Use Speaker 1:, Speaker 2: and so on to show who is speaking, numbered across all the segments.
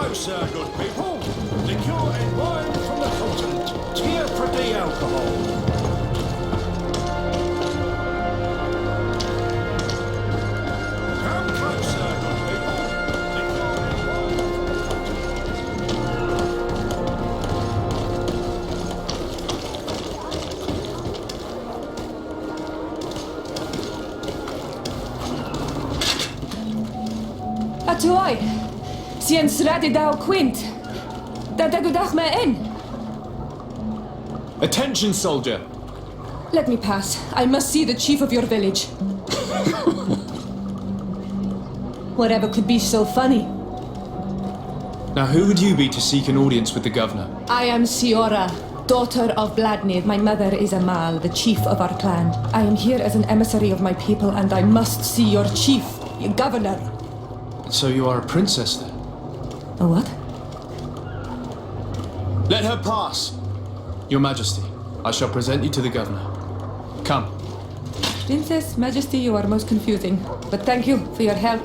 Speaker 1: closer, good people. Liqueur and wine from the continent. Teer Fradee alcohol. Come closer, good people. Liqueur and wine from the
Speaker 2: Atoy, sien sradi dau quint. Da gudach me in.
Speaker 3: Attention, soldier!
Speaker 2: Let me pass. I must see the chief of your village. Whatever could be so funny.
Speaker 3: Now, who would you be to seek an audience with the governor?
Speaker 2: I am Siora, daughter of Bladnid. My mother is Amal, the chief of our clan. I am here as an emissary of my people, and I must see your chief, your governor.
Speaker 3: So you are a princess, then?
Speaker 2: A what?
Speaker 3: Let her pass! Your Majesty, I shall present you to the governor. Come.
Speaker 2: Princess, Majesty, you are most confusing. But thank you for your help.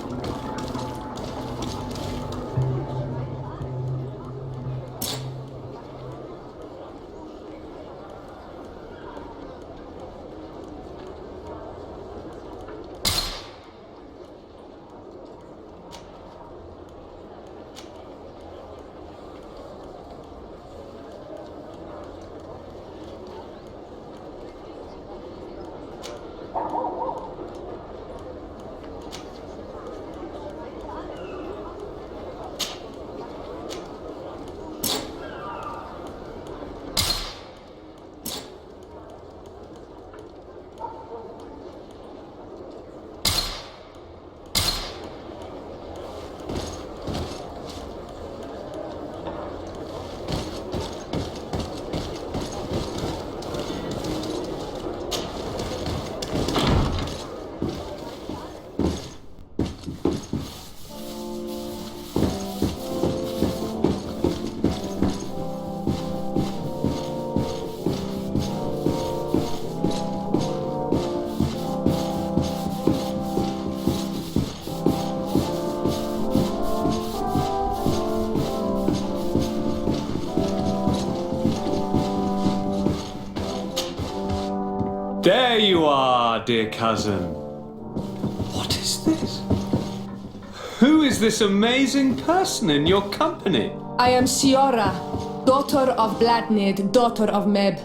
Speaker 3: There you are, dear cousin. What is this? Who is this amazing person in your company?
Speaker 2: I am Siora, daughter of Bladnid, daughter of Meb.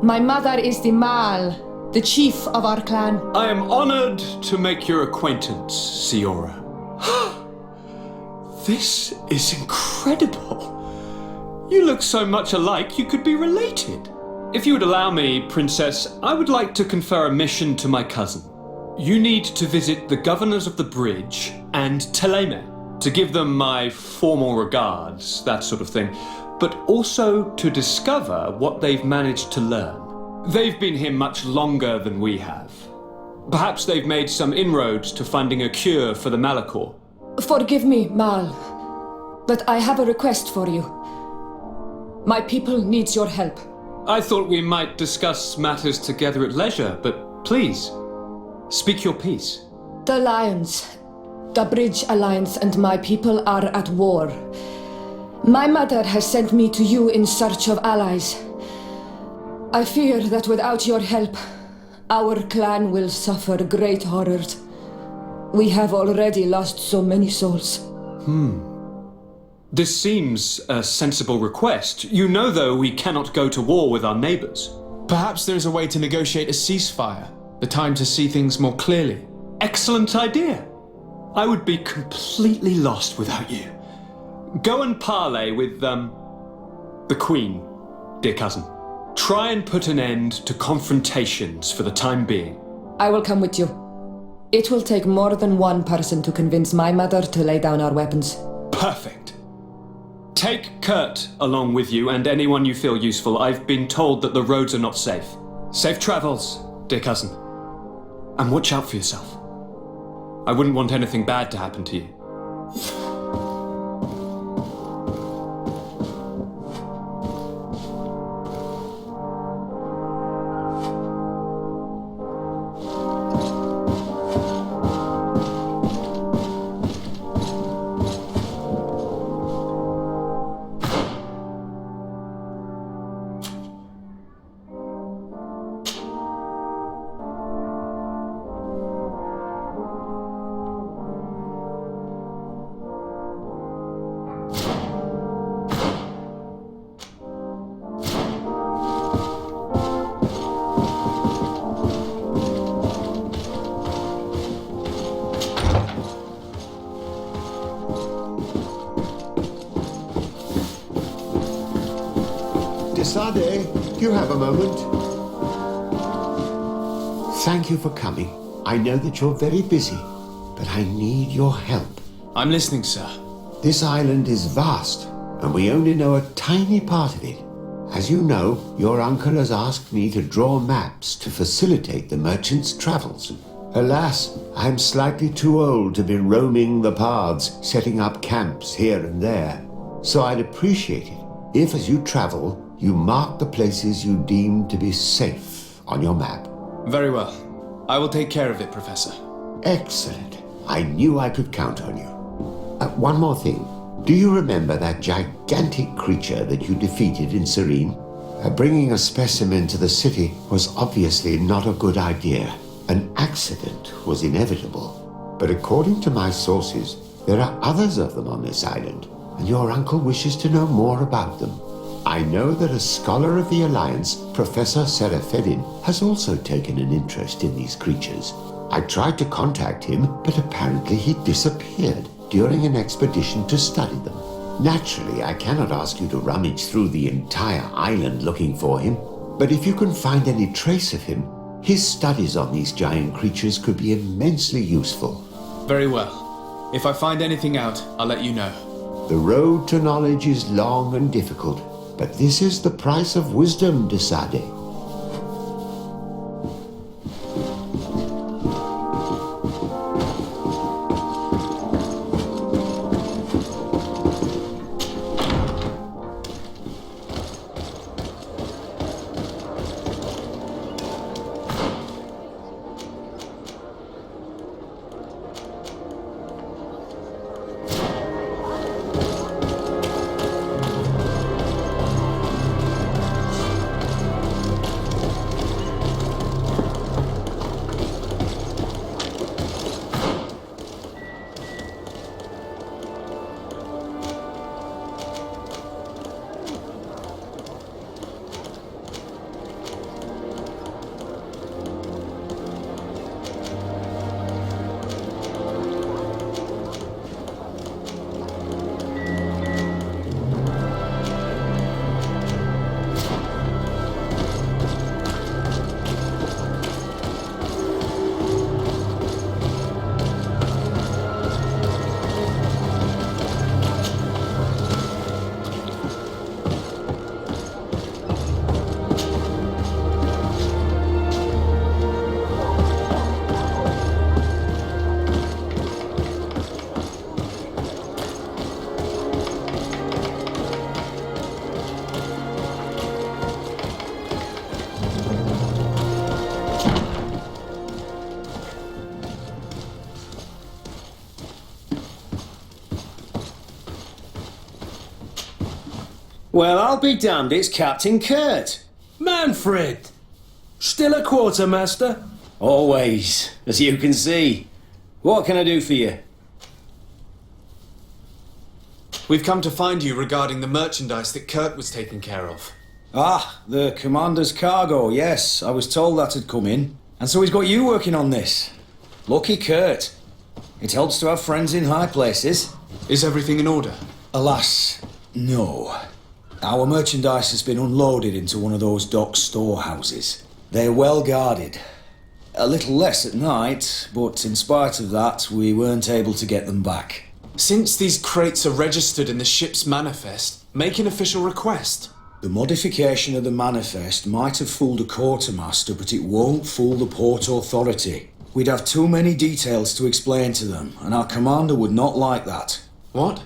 Speaker 2: My mother is the Mal, the chief of our clan.
Speaker 3: I am honored to make your acquaintance, Siora. This is incredible. You look so much alike you could be related. If you would allow me, Princess, I would like to confer a mission to my cousin. You need to visit the governors of the bridge and Teleme to give them my formal regards, that sort of thing, but also to discover what they've managed to learn. They've been here much longer than we have. Perhaps they've made some inroads to finding a cure for the Malachor.
Speaker 2: Forgive me, Mal, but I have a request for you. My people needs your help.
Speaker 3: I thought we might discuss matters together at leisure, but please, speak your piece.
Speaker 2: The Alliance, the Bridge Alliance and my people are at war. My mother has sent me to you in search of allies. I fear that without your help, our clan will suffer great horrors. We have already lost so many souls.
Speaker 3: This seems a sensible request. You know, though, we cannot go to war with our neighbors.
Speaker 4: Perhaps there is a way to negotiate a ceasefire, the time to see things more clearly.
Speaker 3: Excellent idea. I would be completely lost without you. Go and parley with, the Queen, dear cousin. Try and put an end to confrontations for the time being.
Speaker 2: I will come with you. It will take more than one person to convince my mother to lay down our weapons.
Speaker 3: Perfect. Take Kurt along with you and anyone you feel useful. I've been told that the roads are not safe. Safe travels, dear cousin. And watch out for yourself. I wouldn't want anything bad to happen to you.
Speaker 5: Desade, you have a moment. Thank you for coming. I know that you're very busy, but I need your help.
Speaker 4: I'm listening, sir.
Speaker 5: This island is vast, and we only know a tiny part of it. As you know, your uncle has asked me to draw maps to facilitate the merchant's travels. Alas, I'm slightly too old to be roaming the paths, setting up camps here and there. So I'd appreciate it if, as you travel, you mark the places you deem to be safe on your map.
Speaker 4: Very well. I will take care of it, Professor.
Speaker 5: Excellent. I knew I could count on you. One more thing. Do you remember that gigantic creature that you defeated in Serene? Bringing a specimen to the city was obviously not a good idea. An accident was inevitable. But according to my sources, there are others of them on this island, and your uncle wishes to know more about them. I know that a scholar of the Alliance, Professor Serafedin, has also taken an interest in these creatures. I tried to contact him, but apparently he disappeared during an expedition to study them. Naturally, I cannot ask you to rummage through the entire island looking for him, but if you can find any trace of him, his studies on these giant creatures could be immensely useful.
Speaker 4: Very well. If I find anything out, I'll let you know.
Speaker 5: The road to knowledge is long and difficult, but this is the price of wisdom, Desade.
Speaker 6: Well, I'll be damned, it's Captain Kurt.
Speaker 1: Manfred! Still a quartermaster?
Speaker 6: Always, as you can see. What can I do for you?
Speaker 4: We've come to find you regarding the merchandise that Kurt was taking care of.
Speaker 6: Ah, the commander's cargo, yes. I was told that had come in. And so he's got you working on this. Lucky Kurt. It helps to have friends in high places.
Speaker 4: Is everything in order?
Speaker 6: Alas, no. Our merchandise has been unloaded into one of those dock storehouses. They're well guarded. A little less at night, but in spite of that, we weren't able to get them back.
Speaker 4: Since these crates are registered in the ship's manifest, make an official request.
Speaker 6: The modification of the manifest might have fooled a quartermaster, but it won't fool the Port Authority. We'd have too many details to explain to them, and our commander would not like that.
Speaker 4: What?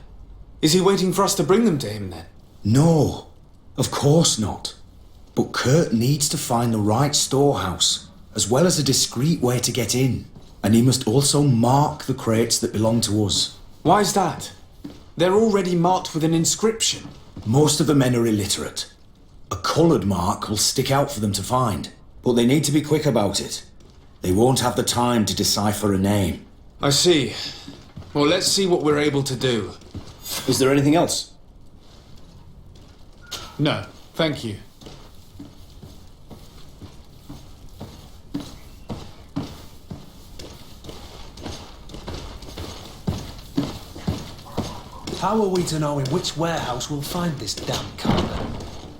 Speaker 4: Is he waiting for us to bring them to him then?
Speaker 6: No, of course not. But Kurt needs to find the right storehouse, as well as a discreet way to get in. And he must also mark the crates that belong to us.
Speaker 4: Why's that? They're already marked with an inscription.
Speaker 6: Most of the men are illiterate. A coloured mark will stick out for them to find, but they need to be quick about it. They won't have the time to decipher a name.
Speaker 4: I see. Well, let's see what we're able to do.
Speaker 6: Is there anything else?
Speaker 4: No, thank you.
Speaker 1: How are we to know in which warehouse we'll find this damn cargo?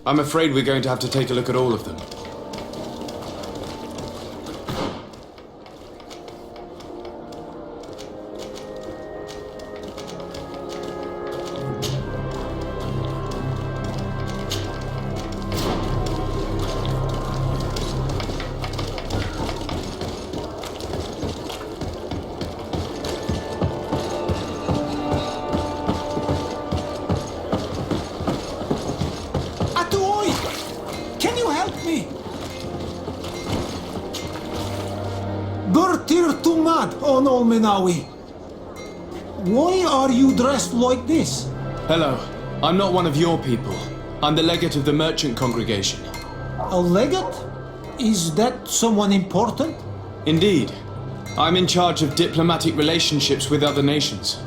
Speaker 4: I'm afraid we're going to have to take a look at all of them.
Speaker 1: Can you help me? Teer too mad on Olmenawi. Why are you dressed like this?
Speaker 4: Hello. I'm not one of your people. I'm the legate of the merchant congregation.
Speaker 1: A legate? Is that someone important?
Speaker 4: Indeed. I'm in charge of diplomatic relationships with other nations.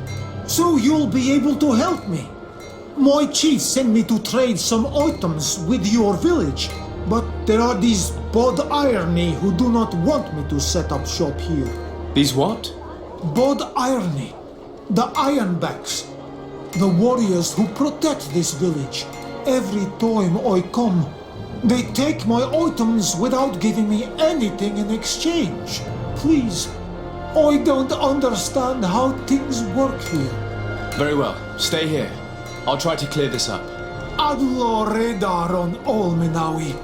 Speaker 1: So you'll be able to help me. My chief sent me to trade some items with your village, but there are these Bod Irony who do not want me to set up shop here.
Speaker 4: These what?
Speaker 1: Bod Irony, the Ironbacks, the warriors who protect this village. Every time I come, they take my items without giving me anything in exchange. Please, I don't understand how things work here.
Speaker 4: Very well. Stay here. I'll try to clear this up.
Speaker 1: Adlo Redar on Olmenawi.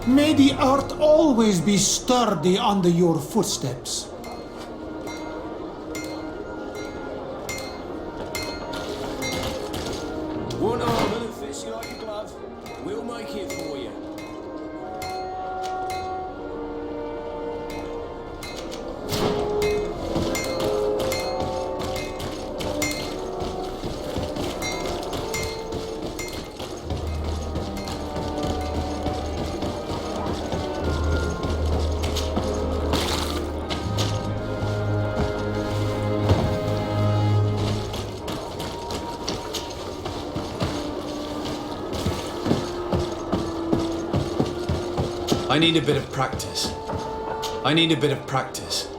Speaker 1: May the earth always be sturdy under your footsteps.
Speaker 7: One arm and a fist like a glove. We'll make it for you.
Speaker 4: I need a bit of practice. I need a bit of practice.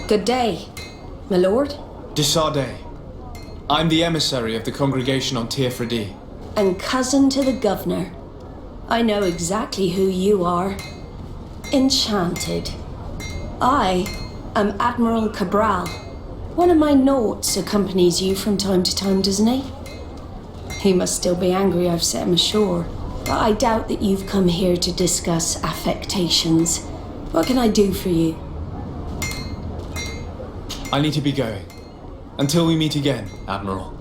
Speaker 2: Good day, my lord.
Speaker 4: Desarde. I'm the emissary of the congregation on Teer Fradee.
Speaker 8: And cousin to the governor. I know exactly who you are. Enchanted. I am Admiral Cabral. One of my naughts accompanies you from time to time, doesn't he? He must still be angry I've set him ashore. But I doubt that you've come here to discuss affectations. What can I do for you?
Speaker 4: I need to be going. Until we meet again, Admiral.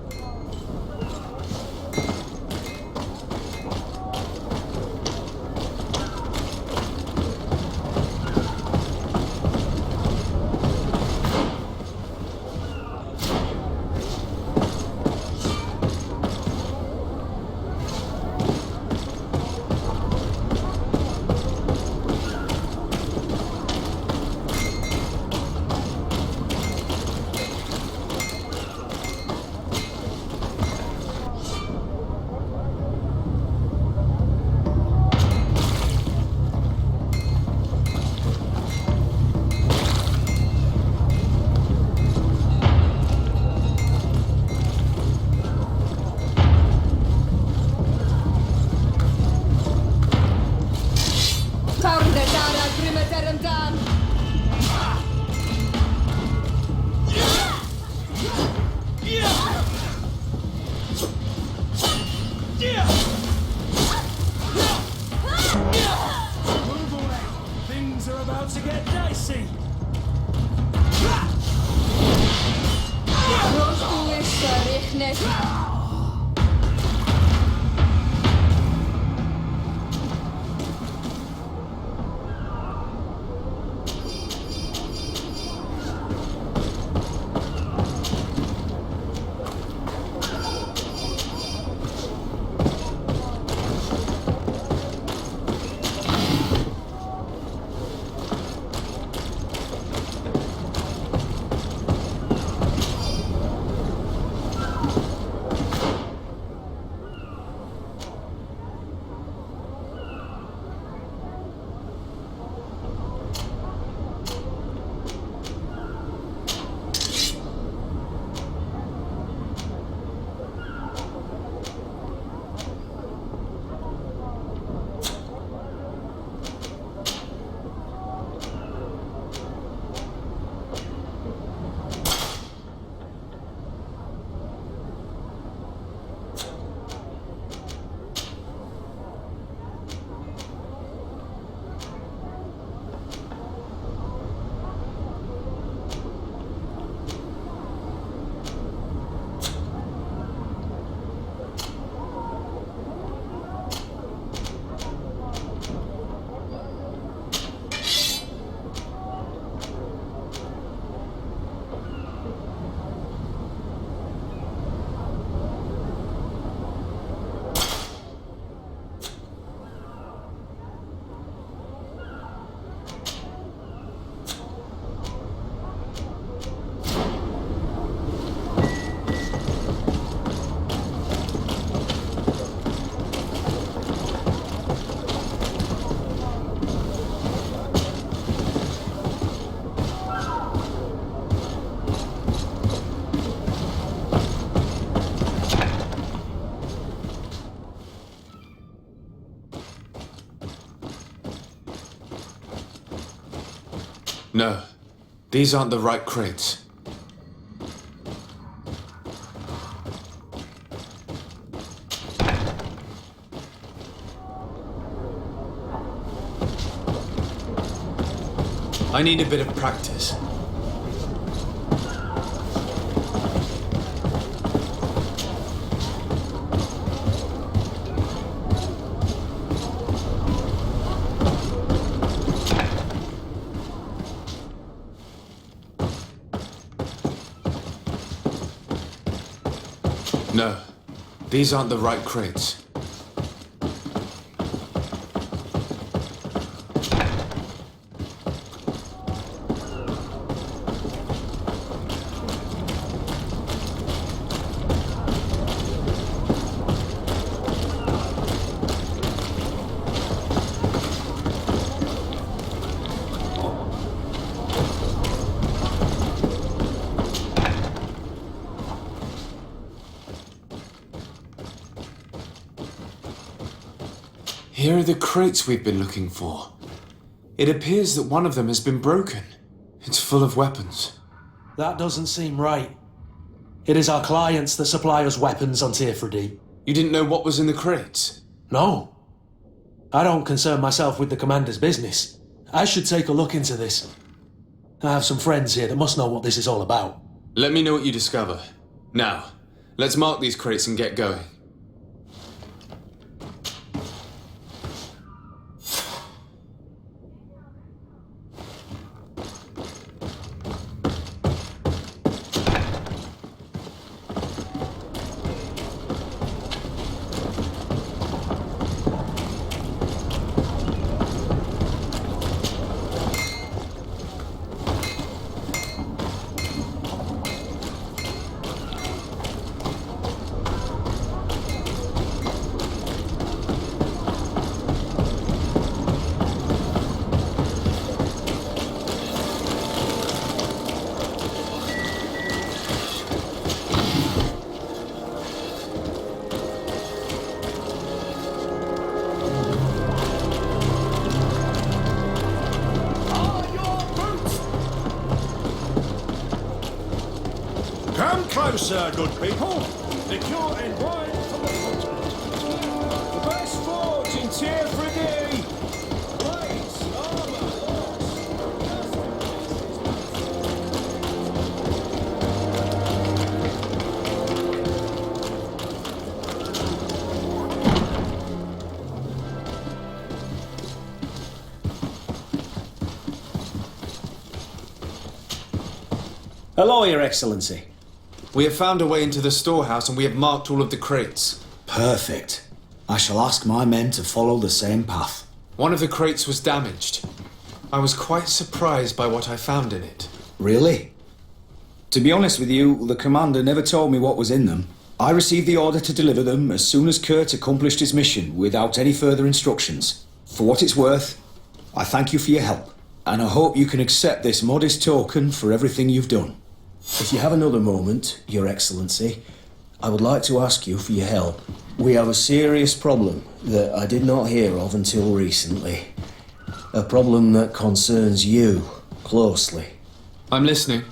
Speaker 7: dicey.
Speaker 4: No, these aren't the right crates. I need a bit of practice. No, these aren't the right crates. Here are the crates we've been looking for. It appears that one of them has been broken. It's full of weapons.
Speaker 9: That doesn't seem right. It is our clients that supply us weapons on Teer, Fradee.
Speaker 4: You didn't know what was in the crates?
Speaker 9: No. I don't concern myself with the commander's business. I should take a look into this. I have some friends here that must know what this is all about.
Speaker 4: Let me know what you discover. Now, let's mark these crates and get going.
Speaker 7: Come closer, good people. Liqueur and wine from the continent. The best forge in Teer, Fradee. Blades, armor, horse.
Speaker 6: Hello, Your Excellency.
Speaker 4: We have found a way into the storehouse and we have marked all of the crates.
Speaker 6: Perfect. I shall ask my men to follow the same path.
Speaker 4: One of the crates was damaged. I was quite surprised by what I found in it.
Speaker 6: Really? To be honest with you, the commander never told me what was in them. I received the order to deliver them as soon as Kurt accomplished his mission without any further instructions. For what it's worth, I thank you for your help, and I hope you can accept this modest token for everything you've done. If you have another moment, Your Excellency, I would like to ask you for your help. We have a serious problem that I did not hear of until recently. A problem that concerns you closely.
Speaker 4: I'm listening.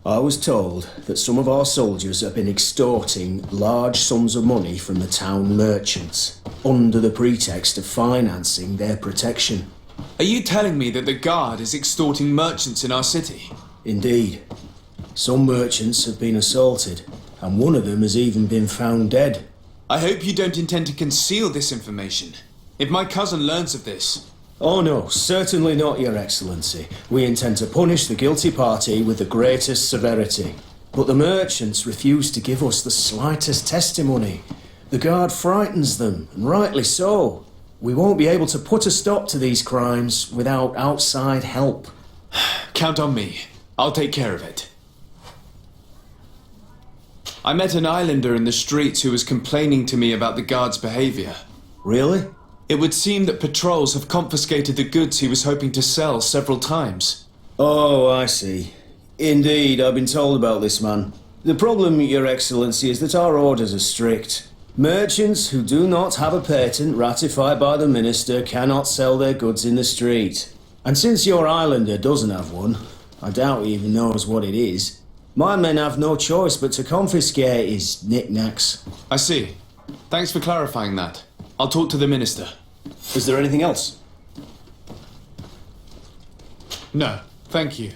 Speaker 6: I was told that some of our soldiers have been extorting large sums of money from the town merchants under the pretext of financing their protection.
Speaker 4: Are you telling me that the guard is extorting merchants in our city?
Speaker 6: Indeed. Some merchants have been assaulted, and one of them has even been found dead.
Speaker 4: I hope you don't intend to conceal this information. If my cousin learns of this...
Speaker 6: Oh no, certainly not, Your Excellency. We intend to punish the guilty party with the greatest severity. But the merchants refuse to give us the slightest testimony. The guard frightens them, and rightly so. We won't be able to put a stop to these crimes without outside help.
Speaker 4: Count on me. I'll take care of it. I met an islander in the streets who was complaining to me about the guard's behavior.
Speaker 6: Really?
Speaker 4: It would seem that patrols have confiscated the goods he was hoping to sell several times.
Speaker 6: Oh, I see. Indeed, I've been told about this man. The problem, Your Excellency, is that our orders are strict. Merchants who do not have a patent ratified by the minister cannot sell their goods in the street. And since your islander doesn't have one, I doubt he even knows what it is, my men have no choice but to confiscate his knickknacks.
Speaker 4: I see. Thanks for clarifying that. I'll talk to the minister.
Speaker 6: Is there anything else?
Speaker 4: No, thank you.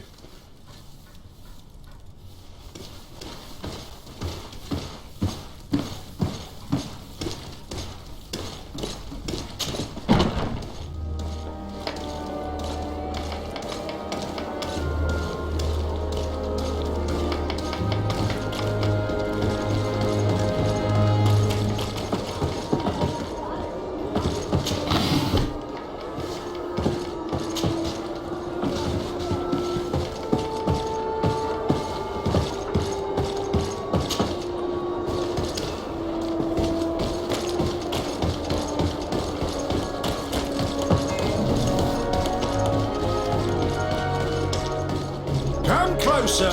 Speaker 7: Come closer.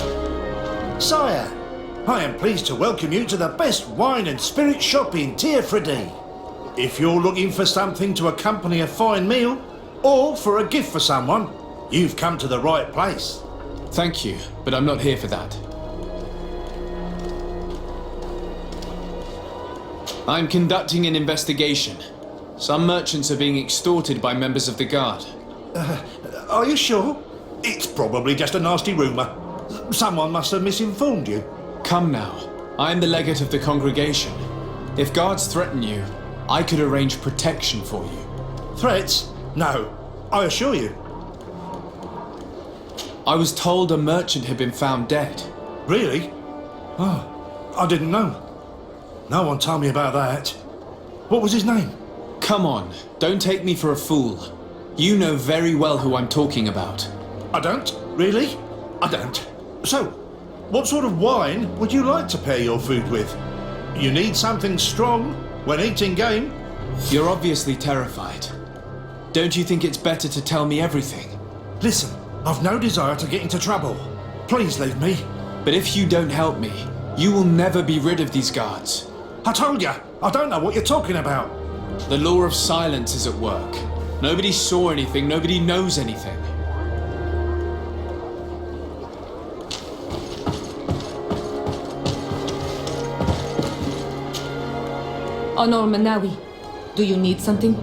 Speaker 7: Sire, I am pleased to welcome you to the best wine and spirit shop in Teer, Fradee. If you're looking for something to accompany a fine meal, or for a gift for someone, you've come to the right place.
Speaker 4: Thank you, but I'm not here for that. I'm conducting an investigation. Some merchants are being extorted by members of the guard.
Speaker 7: Are you sure? It's probably just a nasty rumour. Someone must have misinformed you.
Speaker 4: Come now. I am the legate of the congregation. If guards threaten you, I could arrange protection for you.
Speaker 7: Threats? No, I assure you.
Speaker 4: I was told a merchant had been found dead.
Speaker 7: Really? Oh, I didn't know. No one told me about that. What was his name?
Speaker 4: Come on, don't take me for a fool. You know very well who I'm talking about.
Speaker 7: I don't? Really? I don't. So, what sort of wine would you like to pair your food with? You need something strong when eating game.
Speaker 4: You're obviously terrified. Don't you think it's better to tell me everything?
Speaker 7: Listen, I've no desire to get into trouble. Please leave me.
Speaker 4: But if you don't help me, you will never be rid of these guards.
Speaker 7: I told you, I don't know what you're talking about.
Speaker 4: The law of silence is at work. Nobody saw anything, nobody knows anything.
Speaker 2: Honor Manawi, do you need something?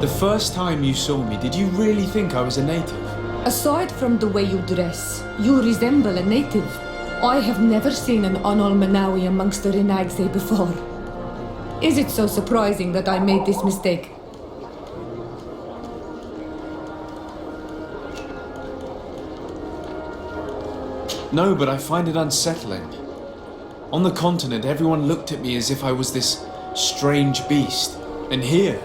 Speaker 4: The first time you saw me, did you really think I was a native?
Speaker 2: Aside from the way you dress, you resemble a native. I have never seen an Honor Manawi amongst the Renagse before. Is it so surprising that I made this mistake?
Speaker 4: No, but I find it unsettling. On the continent, everyone looked at me as if I was this strange beast. And here,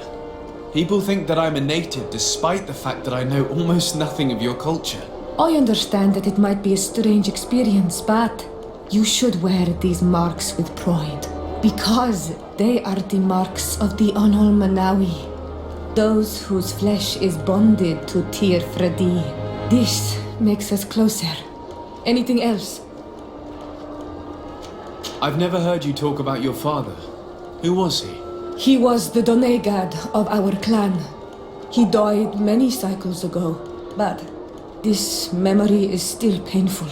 Speaker 4: people think that I'm a native despite the fact that I know almost nothing of your culture.
Speaker 2: I understand that it might be a strange experience, but you should wear these marks with pride. Because they are the marks of the Onol Manawi. Those whose flesh is bonded to Teer Fradee. This makes us closer. Anything else?
Speaker 4: I've never heard you talk about your father. Who was he?
Speaker 2: He was the Donegad of our clan. He died many cycles ago, but this memory is still painful.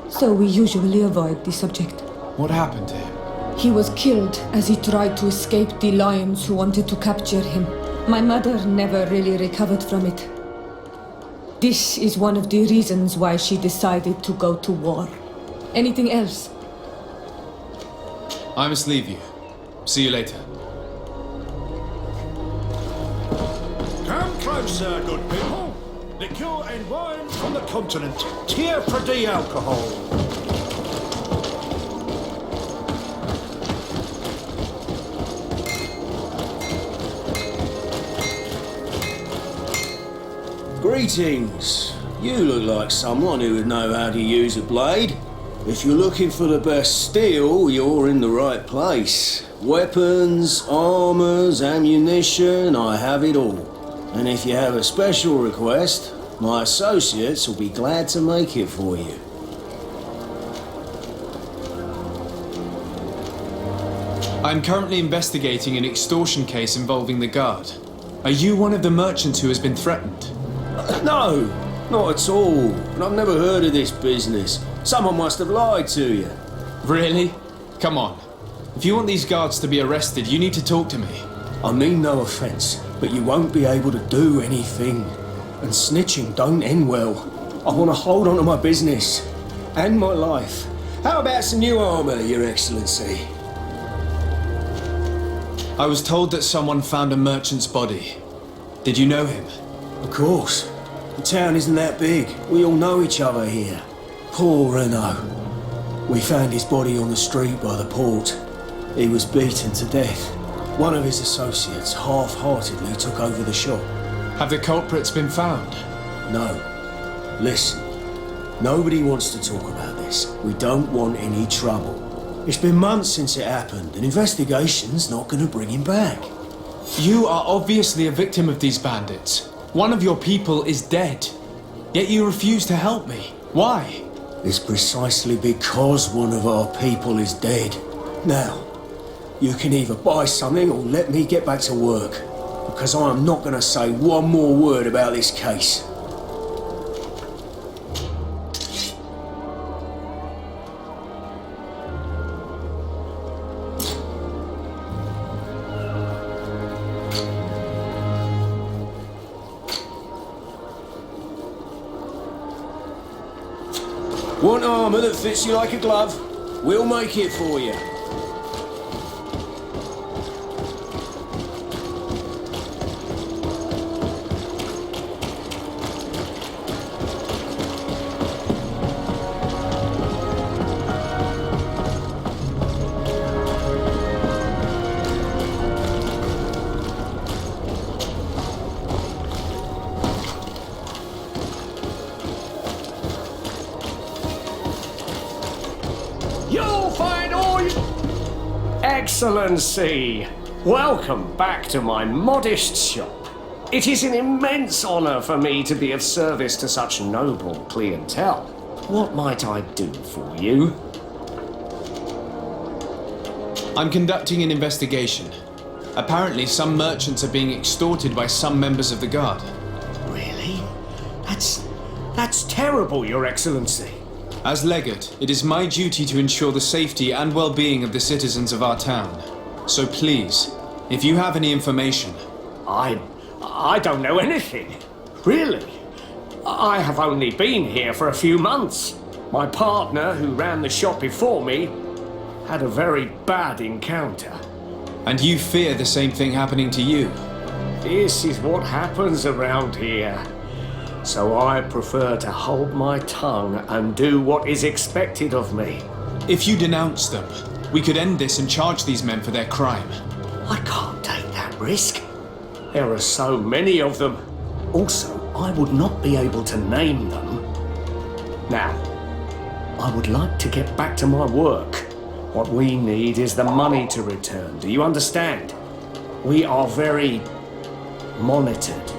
Speaker 2: So we usually avoid the subject.
Speaker 4: What happened to him?
Speaker 2: He was killed as he tried to escape the lions who wanted to capture him. My mother never really recovered from it. This is one of the reasons why she decided to go to war. Anything else?
Speaker 4: I must leave you. See you later.
Speaker 7: Come closer, good people. Liqueur and wine from the continent. Teer Fradee alcohol.
Speaker 10: Greetings. You look like someone who would know how to use a blade. If you're looking for the best steel, you're in the right place. Weapons, armors, ammunition, I have it all. And if you have a special request, my associates will be glad to make it for you.
Speaker 4: I'm currently investigating an extortion case involving the guard. Are you one of the merchants who has been threatened?
Speaker 10: No, not at all. And I've never heard of this business. Someone must have lied to you.
Speaker 4: Really? Come on. If you want these guards to be arrested, you need to talk to me.
Speaker 10: I mean no offence, but you won't be able to do anything. And snitching don't end well. I want to hold on to my business. And my life. How about some new armour, Your Excellency?
Speaker 4: I was told that someone found a merchant's body. Did you know him?
Speaker 10: Of course. The town isn't that big. We all know each other here. Poor Renault. We found his body on the street by the port. He was beaten to death. One of his associates half-heartedly took over the shop.
Speaker 4: Have the culprits been found?
Speaker 10: No. Listen. Nobody wants to talk about this. We don't want any trouble. It's been months since it happened. An investigation's not going to bring him back.
Speaker 4: You are obviously a victim of these bandits. One of your people is dead. Yet you refuse to help me. Why?
Speaker 10: It's precisely because one of our people is dead. Now, you can either buy something or let me get back to work. Because I am not going to say one more word about this case. Want armour that fits you like a glove? We'll make it for you.
Speaker 11: Excellency, welcome back to my modest shop. It is an immense honor for me to be of service to such noble clientele. What might I do for you?
Speaker 4: I'm conducting an investigation. Apparently, some merchants are being extorted by some members of the guard.
Speaker 11: Really? That's terrible, Your Excellency.
Speaker 4: As legate, it is my duty to ensure the safety and well-being of the citizens of our town. So please, if you have any information...
Speaker 11: I don't know anything. Really. I have only been here for a few months. My partner, who ran the shop before me, had a very bad encounter.
Speaker 4: And you fear the same thing happening to you?
Speaker 11: This is what happens around here. So I prefer to hold my tongue and do what is expected of me.
Speaker 4: If you denounce them, we could end this and charge these men for their crime.
Speaker 11: I can't take that risk. There are so many of them. Also, I would not be able to name them. Now, I would like to get back to my work. What we need is the money to return. Do you understand? We are very monitored.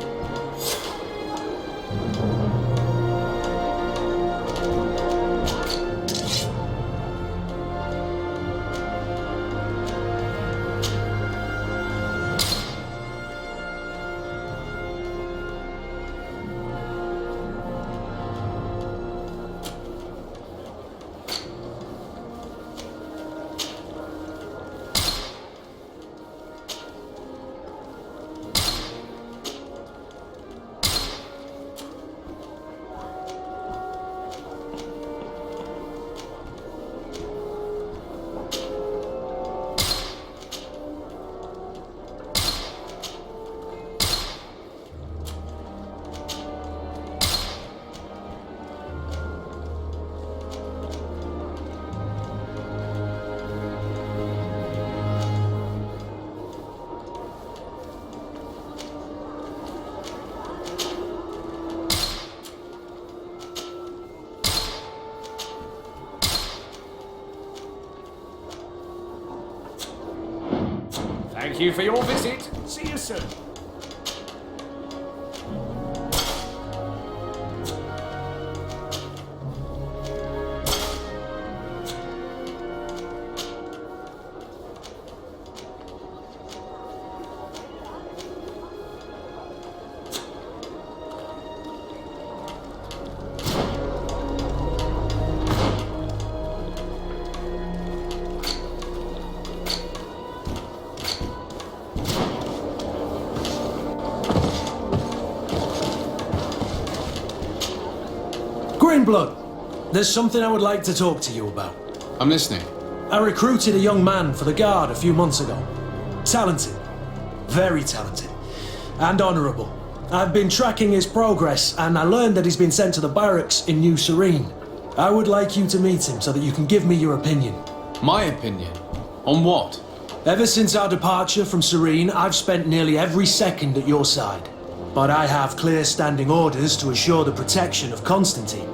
Speaker 11: Thank you for your visit. See you soon.
Speaker 9: Greenblood, there's something I would like to talk to you about.
Speaker 4: I'm listening.
Speaker 9: I recruited a young man for the Guard a few months ago. Talented. Very talented. And honourable. I've been tracking his progress, and I learned that he's been sent to the barracks in New Serene. I would like you to meet him so that you can give me your opinion.
Speaker 4: My opinion? On what?
Speaker 9: Ever since our departure from Serene, I've spent nearly every second at your side. But I have clear standing orders to assure the protection of Constantine.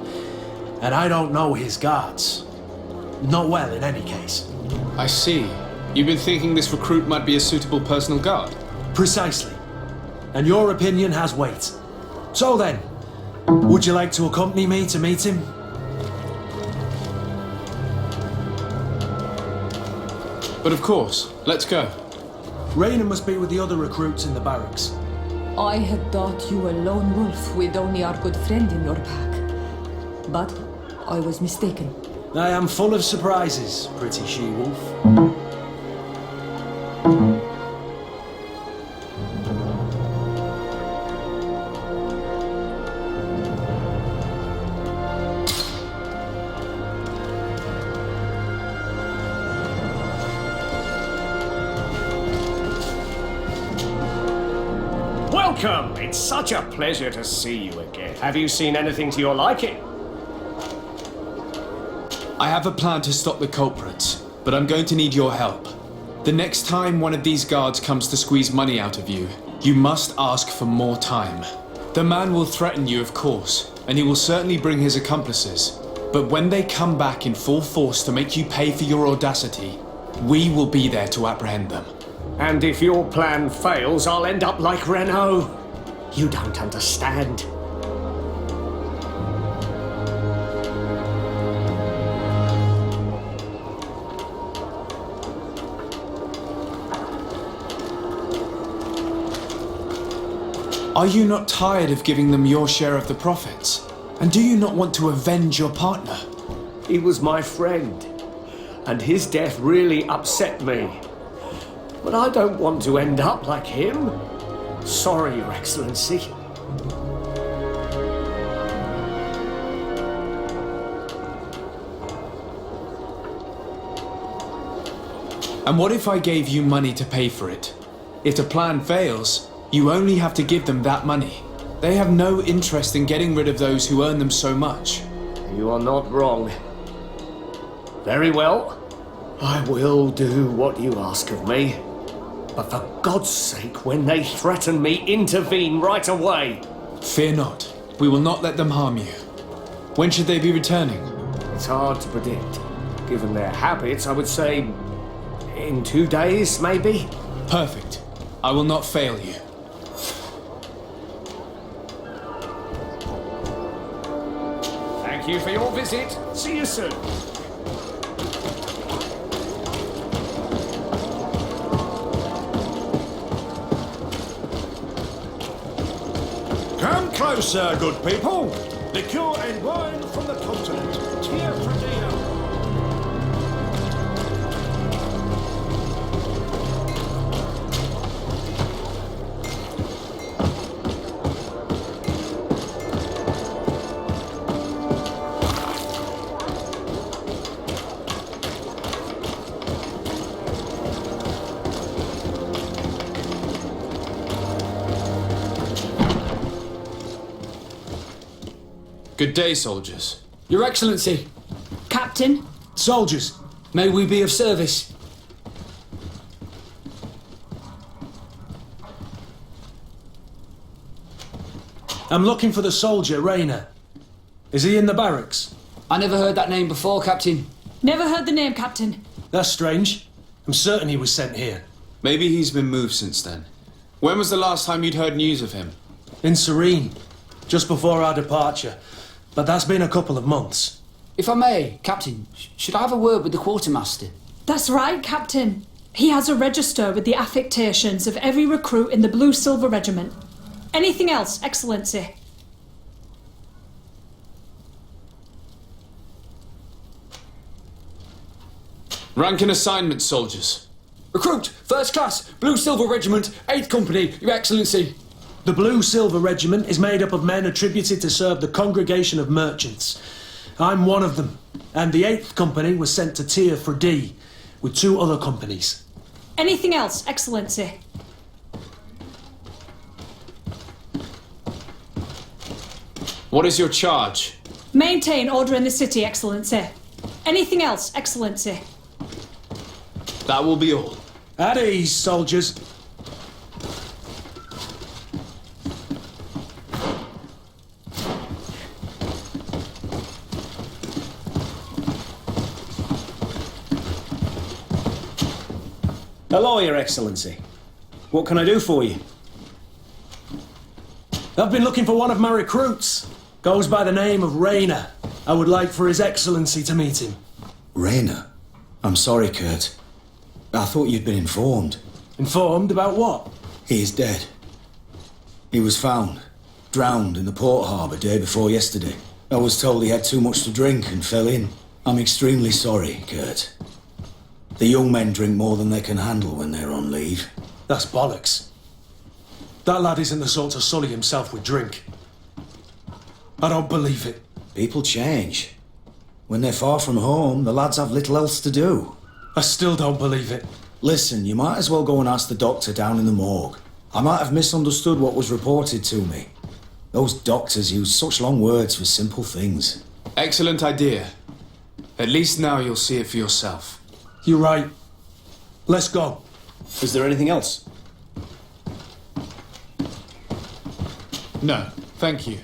Speaker 9: And I don't know his guards. Not well, in any case.
Speaker 4: I see. You've been thinking this recruit might be a suitable personal guard?
Speaker 9: Precisely. And your opinion has weight. So then, would you like to accompany me to meet him?
Speaker 4: But of course, let's go.
Speaker 9: Raina must be with the other recruits in the barracks.
Speaker 2: I had thought you a lone wolf with only our good friend in your pack. But I was mistaken.
Speaker 9: I am full of surprises, pretty she-wolf.
Speaker 11: Welcome! It's such a pleasure to see you again. Have you seen anything to your liking?
Speaker 4: I have a plan to stop the culprits, but I'm going to need your help. The next time one of these guards comes to squeeze money out of you, you must ask for more time. The man will threaten you, of course, and he will certainly bring his accomplices. But when they come back in full force to make you pay for your audacity, we will be there to apprehend them.
Speaker 11: And if your plan fails, I'll end up like Renault. You don't understand.
Speaker 4: Are you not tired of giving them your share of the profits? And do you not want to avenge your partner?
Speaker 11: He was my friend, and his death really upset me. But I don't want to end up like him. Sorry, Your Excellency.
Speaker 4: And what if I gave you money to pay for it? If the plan fails, you only have to give them that money. They have no interest in getting rid of those who earn them so much.
Speaker 11: You are not wrong. Very well. I will do what you ask of me. But for God's sake, when they threaten me, intervene right away.
Speaker 4: Fear not. We will not let them harm you. When should they be returning?
Speaker 11: It's hard to predict. Given their habits, I would say in 2 days, maybe?
Speaker 4: Perfect. I will not fail you.
Speaker 11: Thank you for your visit. See you soon.
Speaker 7: Come closer, good people. Liqueur and wine from the continent. Teer, Fradee.
Speaker 4: Good day, soldiers.
Speaker 12: Your Excellency.
Speaker 2: Captain,
Speaker 9: Soldiers,
Speaker 12: May we be of service?
Speaker 9: I'm looking for the soldier, Rayner. Is he in the barracks?
Speaker 12: I never heard that name before, Captain.
Speaker 13: Never heard the name, Captain.
Speaker 9: That's strange. I'm certain he was sent here.
Speaker 4: Maybe he's been moved since then. When was the last time you'd heard news of him?
Speaker 9: In Serene, just before our departure. But that's been a couple of months.
Speaker 12: If I may, Captain, should I have a word with the quartermaster?
Speaker 13: That's right, Captain. He has a register with the affectations of every recruit in the Blue Silver Regiment. Anything else, Excellency?
Speaker 4: Rank and assignment, soldiers.
Speaker 12: Recruit, first class, Blue Silver Regiment, 8th Company, Your Excellency.
Speaker 9: The Blue Silver Regiment is made up of men attributed to serve the Congregation of Merchants. I'm one of them, and the 8th Company was sent to Teer, Fradee, with 2 other companies.
Speaker 13: Anything else, Excellency?
Speaker 4: What is your charge?
Speaker 13: Maintain order in the city, Excellency. Anything else, Excellency?
Speaker 4: That will be all.
Speaker 9: At ease, soldiers.
Speaker 14: Hello, Your Excellency. What can I do for you?
Speaker 9: I've been looking for one of my recruits. Goes by the name of Rayner. I would like for His Excellency to meet him.
Speaker 14: Rayner? I'm sorry, Kurt. I thought you'd been informed.
Speaker 9: Informed about what?
Speaker 14: He is dead. He was found, drowned in the port harbour day before yesterday. I was told he had too much to drink and fell in. I'm extremely sorry, Kurt. The young men drink more than they can handle when they're on leave.
Speaker 9: That's bollocks. That lad isn't the sort to sully himself with drink. I don't believe it.
Speaker 14: People change. When they're far from home, the lads have little else to do.
Speaker 9: I still don't believe it.
Speaker 14: Listen, you might as well go and ask the doctor down in the morgue. I might have misunderstood what was reported to me. Those doctors use such long words for simple things.
Speaker 4: Excellent idea. At least now you'll see it for yourself.
Speaker 9: You're right. Let's go.
Speaker 14: Is there anything else?
Speaker 4: No, thank you.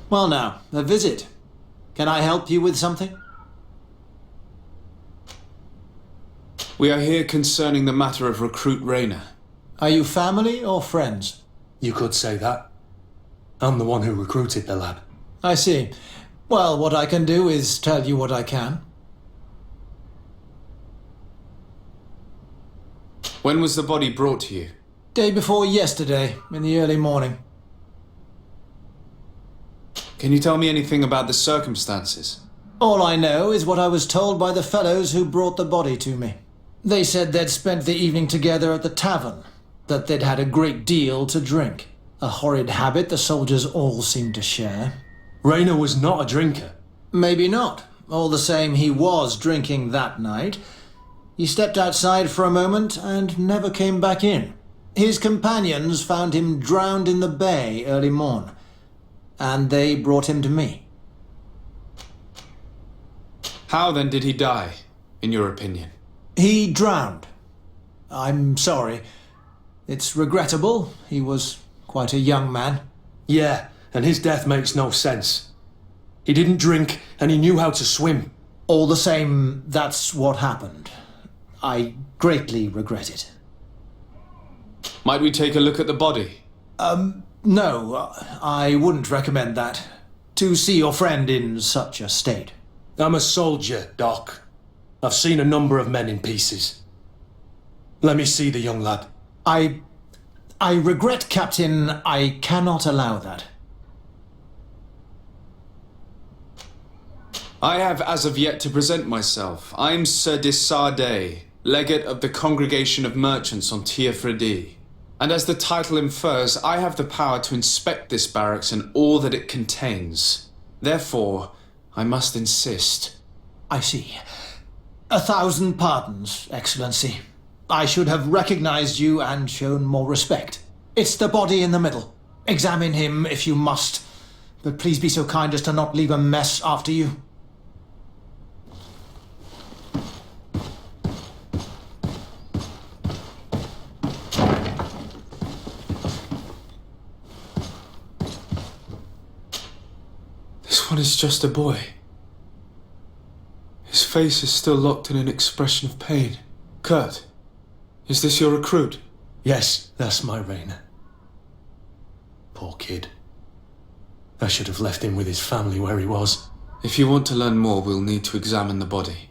Speaker 6: Well now, a visit. Can I help you with something?
Speaker 4: We are here concerning the matter of recruit Rayner.
Speaker 6: Are you family or friends?
Speaker 9: You could say that. I'm the one who recruited the lad.
Speaker 6: I see. Well, what I can do is tell you what I can.
Speaker 4: When was the body brought to you?
Speaker 6: Day before yesterday, in the early morning.
Speaker 4: Can you tell me anything about the circumstances?
Speaker 1: All I know is what I was told by the fellows who brought the body to me. They said they'd spent the evening together at the tavern, that they'd had a great deal to drink. A horrid habit the soldiers all seemed to share.
Speaker 9: Rayner was not a drinker.
Speaker 1: Maybe not. All the same, he was drinking that night. He stepped outside for a moment and never came back in. His companions found him drowned in the bay early morn, and they brought him to me.
Speaker 4: How then did he die, in your opinion?
Speaker 1: He drowned. I'm sorry. It's regrettable. He was quite a young man.
Speaker 9: Yeah, and his death makes no sense. He didn't drink, and he knew how to swim.
Speaker 1: All the same, that's what happened. I greatly regret it.
Speaker 4: Might we take a look at the body?
Speaker 1: No, I wouldn't recommend that. To see your friend in such a state.
Speaker 9: I'm a soldier, Doc. I've seen a number of men in pieces. Let me see the young lad.
Speaker 1: I regret, Captain. I cannot allow that.
Speaker 4: I have as of yet to present myself. I'm Sir Fradee, legate of the Congregation of Merchants on Teer Fradee. And as the title infers, I have the power to inspect this barracks and all that it contains. Therefore, I must insist.
Speaker 1: I see. 1,000 pardons, Excellency. I should have recognized you and shown more respect. It's the body in the middle. Examine him if you must, but please be so kind as to not leave a mess after you.
Speaker 4: This one is just a boy. His face is still locked in an expression of pain. Kurt, is this your recruit?
Speaker 9: Yes, that's my Rayner. Poor kid. I should have left him with his family where he was.
Speaker 4: If you want to learn more, we'll need to examine the body.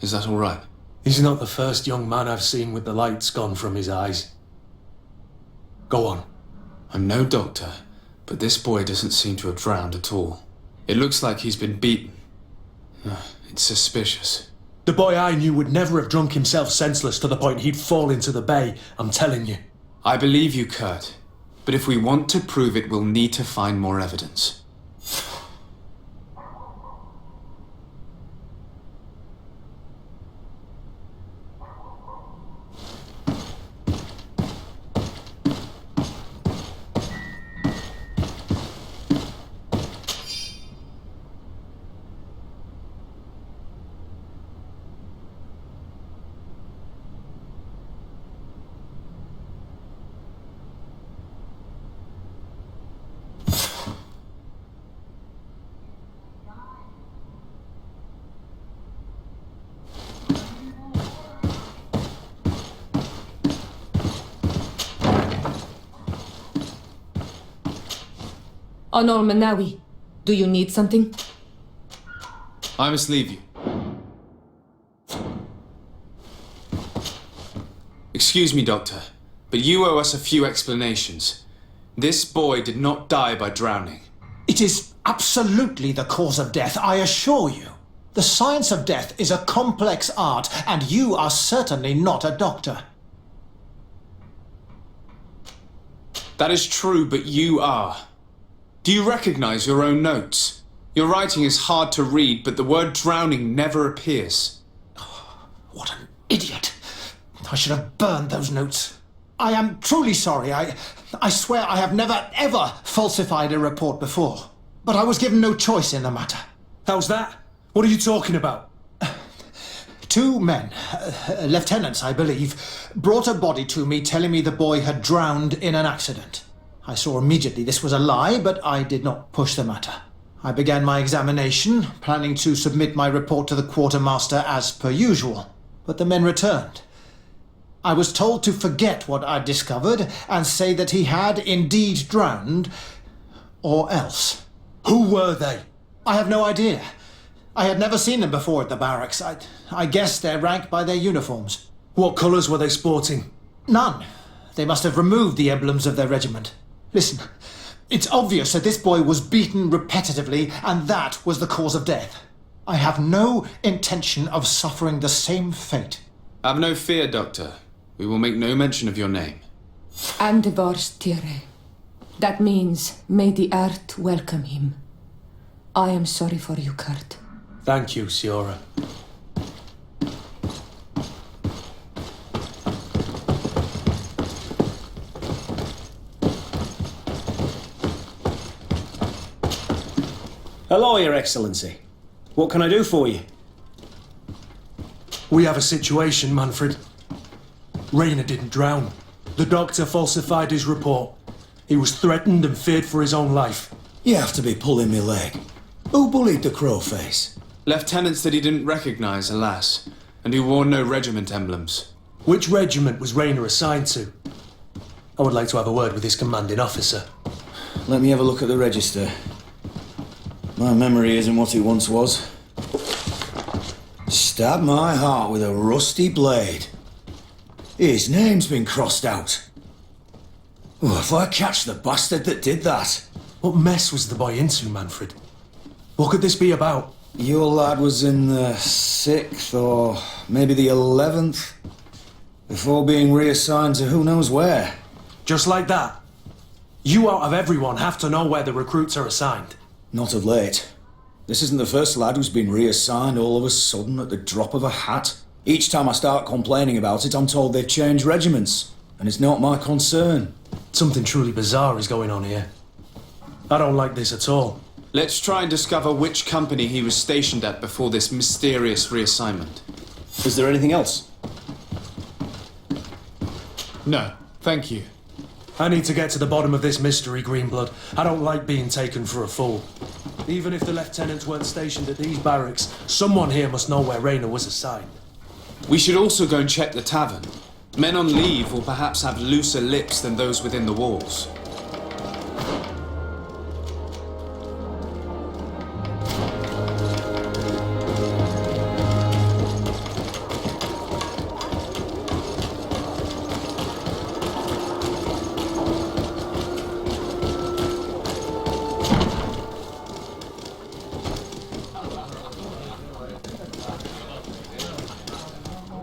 Speaker 4: Is that all right?
Speaker 9: He's not the first young man I've seen with the lights gone from his eyes. Go on.
Speaker 4: I'm no doctor, but this boy doesn't seem to have drowned at all. It looks like he's been beaten. It's suspicious.
Speaker 9: The boy I knew would never have drunk himself senseless to the point he'd fall into the bay, I'm telling you.
Speaker 4: I believe you, Kurt. But if we want to prove it, we'll need to find more evidence.
Speaker 2: Honor Manawi, do you need something?
Speaker 4: I must leave you. Excuse me, Doctor, but you owe us a few explanations. This boy did not die by drowning.
Speaker 1: It is absolutely the cause of death, I assure you. The science of death is a complex art, and you are certainly not a doctor.
Speaker 4: That is true, but you are. Do you recognize your own notes? Your writing is hard to read, but the word drowning never appears.
Speaker 1: What an idiot. I should have burned those notes. I am truly sorry. I swear I have never, ever falsified a report before. But I was given no choice in the matter.
Speaker 9: How's that? What are you talking about?
Speaker 1: 2 men, lieutenants I believe, brought a body to me telling me the boy had drowned in an accident. I saw immediately this was a lie, but I did not push the matter. I began my examination, planning to submit my report to the quartermaster as per usual. But the men returned. I was told to forget what I'd discovered and say that he had indeed drowned, or else.
Speaker 9: Who were they?
Speaker 1: I have no idea. I had never seen them before at the barracks. I guess they're ranked by their uniforms.
Speaker 9: What colours were they sporting?
Speaker 1: None. They must have removed the emblems of their regiment. Listen, It's obvious that this boy was beaten repetitively, and that was the cause of death. I have no intention of suffering the same fate.
Speaker 4: Have no fear, Doctor. We will make no mention of your name.
Speaker 2: I'm divorced, Teer. That means may the earth welcome him. I am sorry for you, Kurt.
Speaker 9: Thank you, Siora.
Speaker 10: Hello, Your Excellency. What can I do for you?
Speaker 9: We have a situation, Manfred. Rayner didn't drown. The doctor falsified his report. He was threatened and feared for his own life.
Speaker 14: You have to be pulling me leg. Who bullied the crowface?
Speaker 4: Lieutenants that he didn't recognise, alas, and who wore no regiment emblems.
Speaker 9: Which regiment was Rayner assigned to? I would like to have a word with his commanding officer.
Speaker 14: Let me have a look at the register. My memory isn't what it once was. Stab my heart with a rusty blade. His name's been crossed out. Oh, if I catch the bastard that did that.
Speaker 9: What mess was the boy into, Manfred? What could this be about?
Speaker 14: Your lad was in the 6th or maybe the 11th before being reassigned to who knows where.
Speaker 9: Just like that? You out of everyone have to know where the recruits are assigned.
Speaker 14: Not of late. This isn't the first lad who's been reassigned all of a sudden at the drop of a hat. Each time I start complaining about it, I'm told they've changed regiments, and it's not my concern.
Speaker 9: Something truly bizarre is going on here. I don't like this at all.
Speaker 4: Let's try and discover which company he was stationed at before this mysterious reassignment.
Speaker 10: Is there anything else?
Speaker 4: No, thank you.
Speaker 9: I need to get to the bottom of this mystery, Greenblood. I don't like being taken for a fool. Even if the lieutenants weren't stationed at these barracks, someone here must know where Rayner was assigned.
Speaker 4: We should also go and check the tavern. Men on leave will perhaps have looser lips than those within the walls.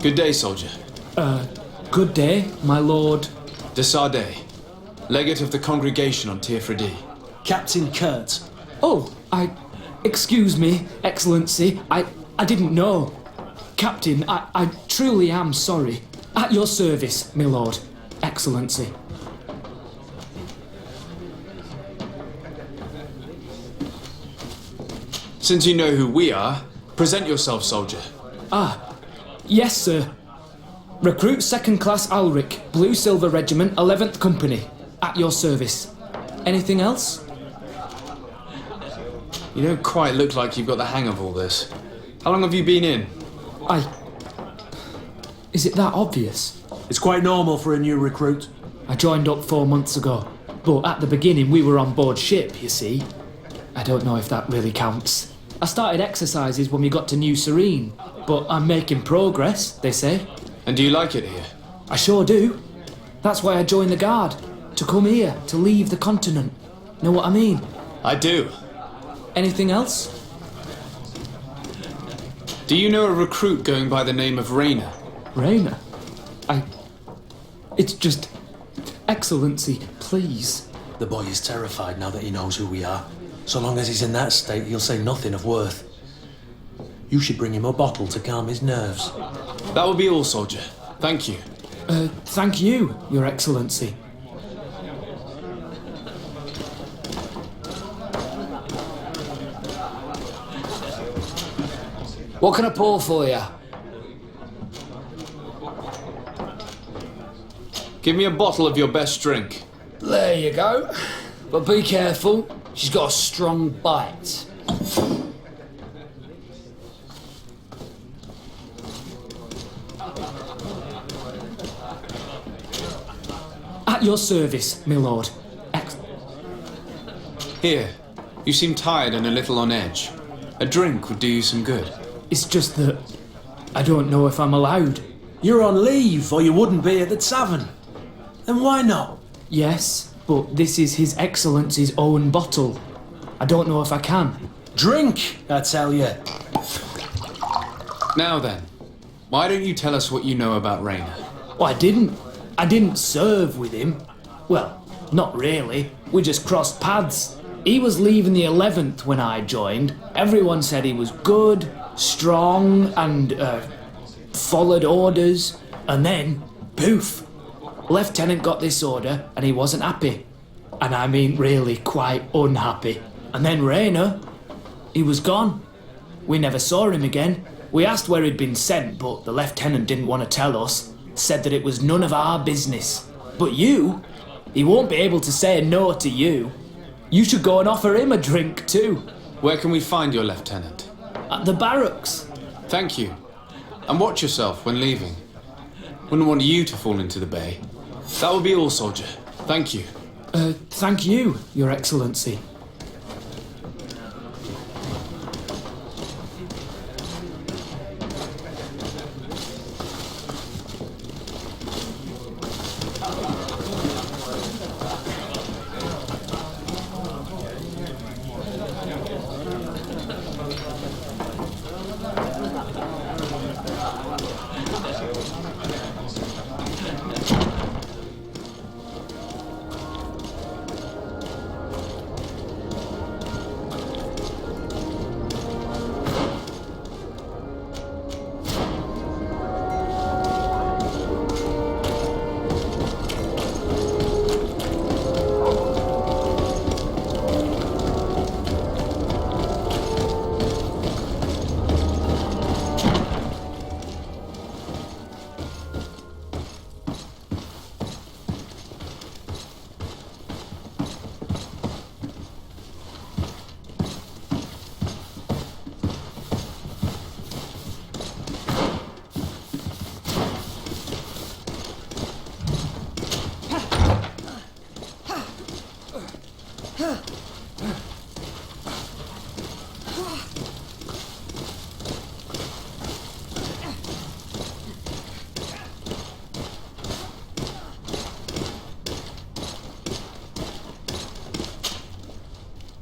Speaker 4: Good day, soldier.
Speaker 12: Good day, my lord.
Speaker 4: De Sardet, legate of the congregation on Teer Fradee.
Speaker 9: Captain Kurt.
Speaker 12: Oh, excuse me, Excellency. I didn't know. Captain, I truly am sorry. At your service, my lord. Excellency.
Speaker 4: Since you know who we are, present yourself, soldier.
Speaker 12: Yes, sir. Recruit 2nd Class Alric, Blue Silver Regiment, 11th Company. At your service. Anything else?
Speaker 4: You don't quite look like you've got the hang of all this. How long have you been in?
Speaker 12: Is it that obvious?
Speaker 9: It's quite normal for a new recruit.
Speaker 12: I joined up 4 months ago. But at the beginning we were on board ship, you see. I don't know if that really counts. I started exercises when we got to New Serene. But I'm making progress, they say.
Speaker 4: And do you like it here?
Speaker 12: I sure do. That's why I joined the Guard. To come here, to leave the continent. Know what I mean?
Speaker 4: I do.
Speaker 12: Anything else?
Speaker 4: Do you know a recruit going by the name of Rayner?
Speaker 12: Rayner? It's just... Excellency, please.
Speaker 9: The boy is terrified now that he knows who we are. So long as he's in that state, he'll say nothing of worth. You should bring him a bottle to calm his nerves.
Speaker 4: That will be all, soldier. Thank you.
Speaker 12: Thank you, Your Excellency.
Speaker 15: What can I pour for you?
Speaker 4: Give me a bottle of your best drink.
Speaker 15: There you go. But be careful, she's got a strong bite.
Speaker 12: At your service, my lord.
Speaker 4: Here, you seem tired and a little on edge. A drink would do you some good.
Speaker 12: It's just that I don't know if I'm allowed.
Speaker 9: You're on leave, or you wouldn't be at the tavern. Then why not?
Speaker 12: Yes, but this is His Excellency's own bottle. I don't know if I can.
Speaker 9: Drink, I tell you.
Speaker 4: Now then, why don't you tell us what you know about Raynor?
Speaker 12: Oh, I didn't serve with him. Well, not really. We just crossed paths. He was leaving the 11th when I joined. Everyone said he was good, strong, and followed orders. And then, poof. Lieutenant got this order and he wasn't happy. And I mean really quite unhappy. And then Raynor, he was gone. We never saw him again. We asked where he'd been sent, but the lieutenant didn't want to tell us. Said that it was none of our business. But you, he won't be able to say no to you. You should go and offer him a drink too.
Speaker 4: Where can we find your lieutenant?
Speaker 12: At the barracks.
Speaker 4: Thank you. And watch yourself when leaving. Wouldn't want you to fall into the bay. That will be all, soldier. Thank you.
Speaker 12: Thank you, Your Excellency.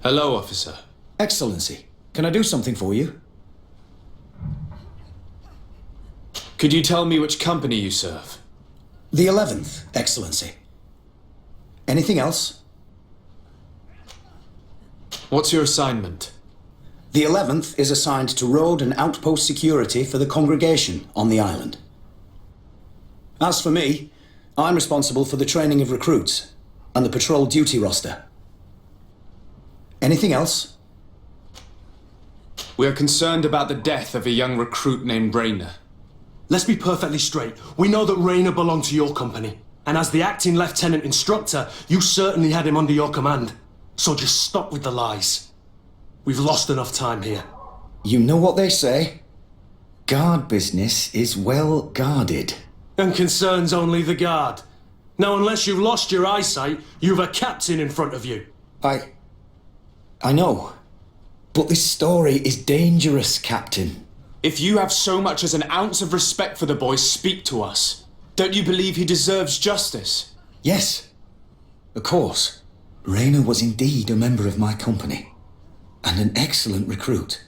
Speaker 4: Hello, officer.
Speaker 6: Excellency, can I do something for you?
Speaker 4: Could you tell me which company you serve?
Speaker 6: The 11th, Excellency. Anything else?
Speaker 4: What's your assignment?
Speaker 6: The 11th is assigned to road and outpost security for the congregation on the island. As for me, I'm responsible for the training of recruits and the patrol duty roster. Anything else?
Speaker 4: We are concerned about the death of a young recruit named Raynor.
Speaker 9: Let's be perfectly straight. We know that Raynor belonged to your company. And as the acting lieutenant instructor, you certainly had him under your command. So just stop with the lies. We've lost enough time here.
Speaker 6: You know what they say? Guard business is well guarded.
Speaker 9: And concerns only the guard. Now, unless you've lost your eyesight, you've a captain in front of you.
Speaker 6: I know. But this story is dangerous, Captain.
Speaker 4: If you have so much as an ounce of respect for the boy, speak to us. Don't you believe he deserves justice?
Speaker 6: Yes, of course. Raynor was indeed a member of my company. And an excellent recruit.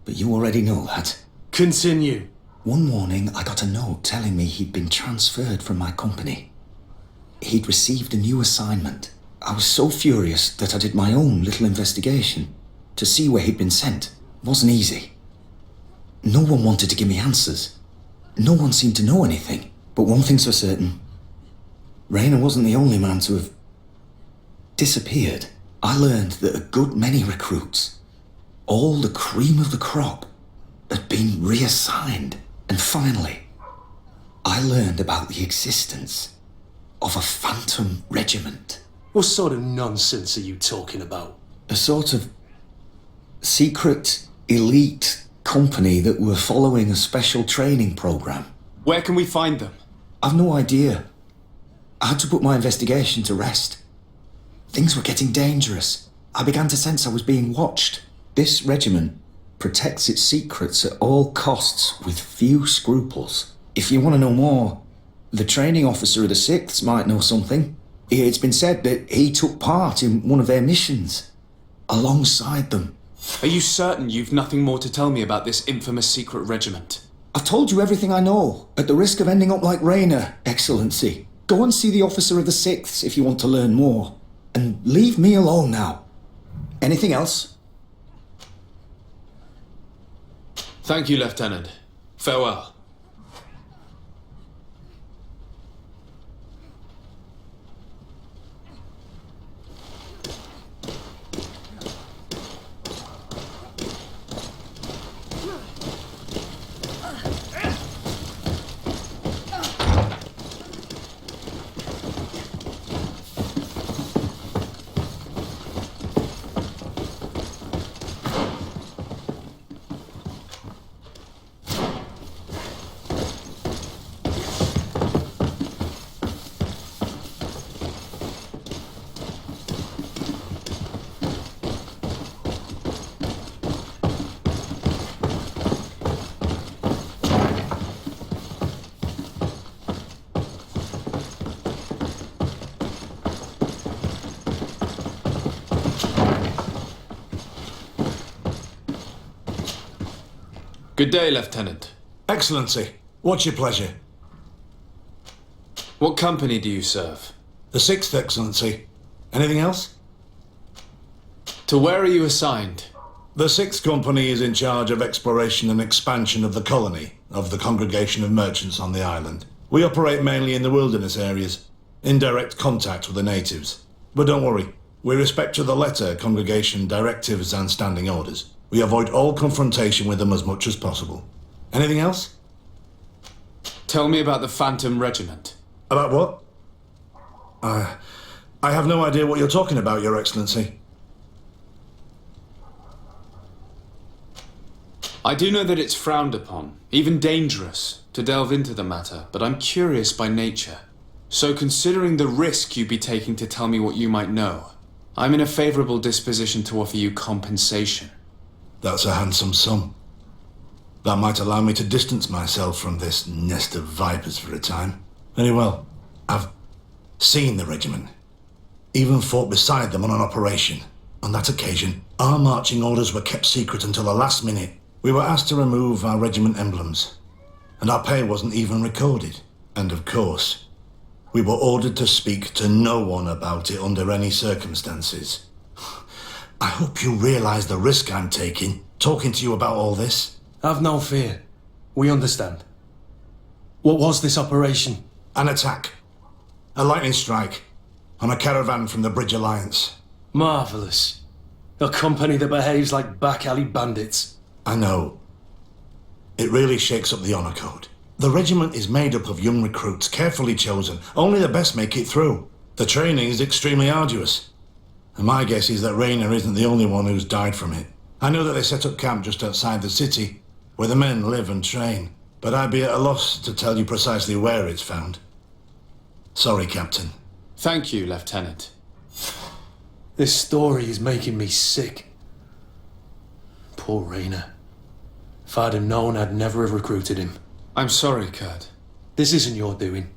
Speaker 6: But you already know that.
Speaker 9: Continue.
Speaker 6: One morning, I got a note telling me he'd been transferred from my company. He'd received a new assignment. I was so furious that I did my own little investigation to see where he'd been sent. It wasn't easy. No one wanted to give me answers. No one seemed to know anything. But one thing's for certain. Raynor wasn't the only man to have disappeared. I learned that a good many recruits, all the cream of the crop, had been reassigned. And finally, I learned about the existence of a phantom regiment.
Speaker 9: What sort of nonsense are you talking about?
Speaker 6: A sort of secret, elite company that were following a special training program.
Speaker 4: Where can we find them?
Speaker 6: I've no idea. I had to put my investigation to rest. Things were getting dangerous. I began to sense I was being watched. This regiment protects its secrets at all costs with few scruples. If you want to know more, the training officer of the 6th might know something.
Speaker 14: It's been said that he took part in one of their missions, alongside them.
Speaker 4: Are you certain you've nothing more to tell me about this infamous secret regiment?
Speaker 14: I've told you everything I know, at the risk of ending up like Rayner, Excellency. Go and see the officer of the 6th if you want to learn more. And leave me alone now. Anything else?
Speaker 4: Thank you, Lieutenant. Farewell. Good day, Lieutenant.
Speaker 7: Excellency, what's your pleasure?
Speaker 4: What company do you serve?
Speaker 7: The 6th, Excellency. Anything else?
Speaker 4: To where are you assigned?
Speaker 7: The 6th Company is in charge of exploration and expansion of the colony of the Congregation of Merchants on the island. We operate mainly in the wilderness areas, in direct contact with the natives. But don't worry, we respect to the letter Congregation directives and standing orders. We avoid all confrontation with them as much as possible. Anything else?
Speaker 4: Tell me about the Phantom Regiment.
Speaker 7: About what? I have no idea what you're talking about, Your Excellency.
Speaker 4: I do know that it's frowned upon, even dangerous, to delve into the matter, but I'm curious by nature. So considering the risk you'd be taking to tell me what you might know, I'm in a favorable disposition to offer you compensation.
Speaker 7: That's a handsome sum. That might allow me to distance myself from this nest of vipers for a time. Very well. I've seen the regiment. Even fought beside them on an operation. On that occasion, our marching orders were kept secret until the last minute. We were asked to remove our regiment emblems, and our pay wasn't even recorded. And of course, we were ordered to speak to no one about it under any circumstances. I hope you realize the risk I'm taking, talking to you about all this.
Speaker 9: Have no fear. We understand. What was this operation?
Speaker 7: An attack. A lightning strike on a caravan from the Bridge Alliance.
Speaker 9: Marvellous. A company that behaves like back alley bandits.
Speaker 7: I know. It really shakes up the honor code. The regiment is made up of young recruits, carefully chosen. Only the best make it through. The training is extremely arduous. And my guess is that Rayner isn't the only one who's died from it. I know that they set up camp just outside the city, where the men live and train, but I'd be at a loss to tell you precisely where it's found. Sorry, Captain.
Speaker 4: Thank you, Lieutenant.
Speaker 9: This story is making me sick. Poor Rayner. If I'd have known, I'd never have recruited him.
Speaker 4: I'm sorry, Kurt.
Speaker 9: This isn't your doing.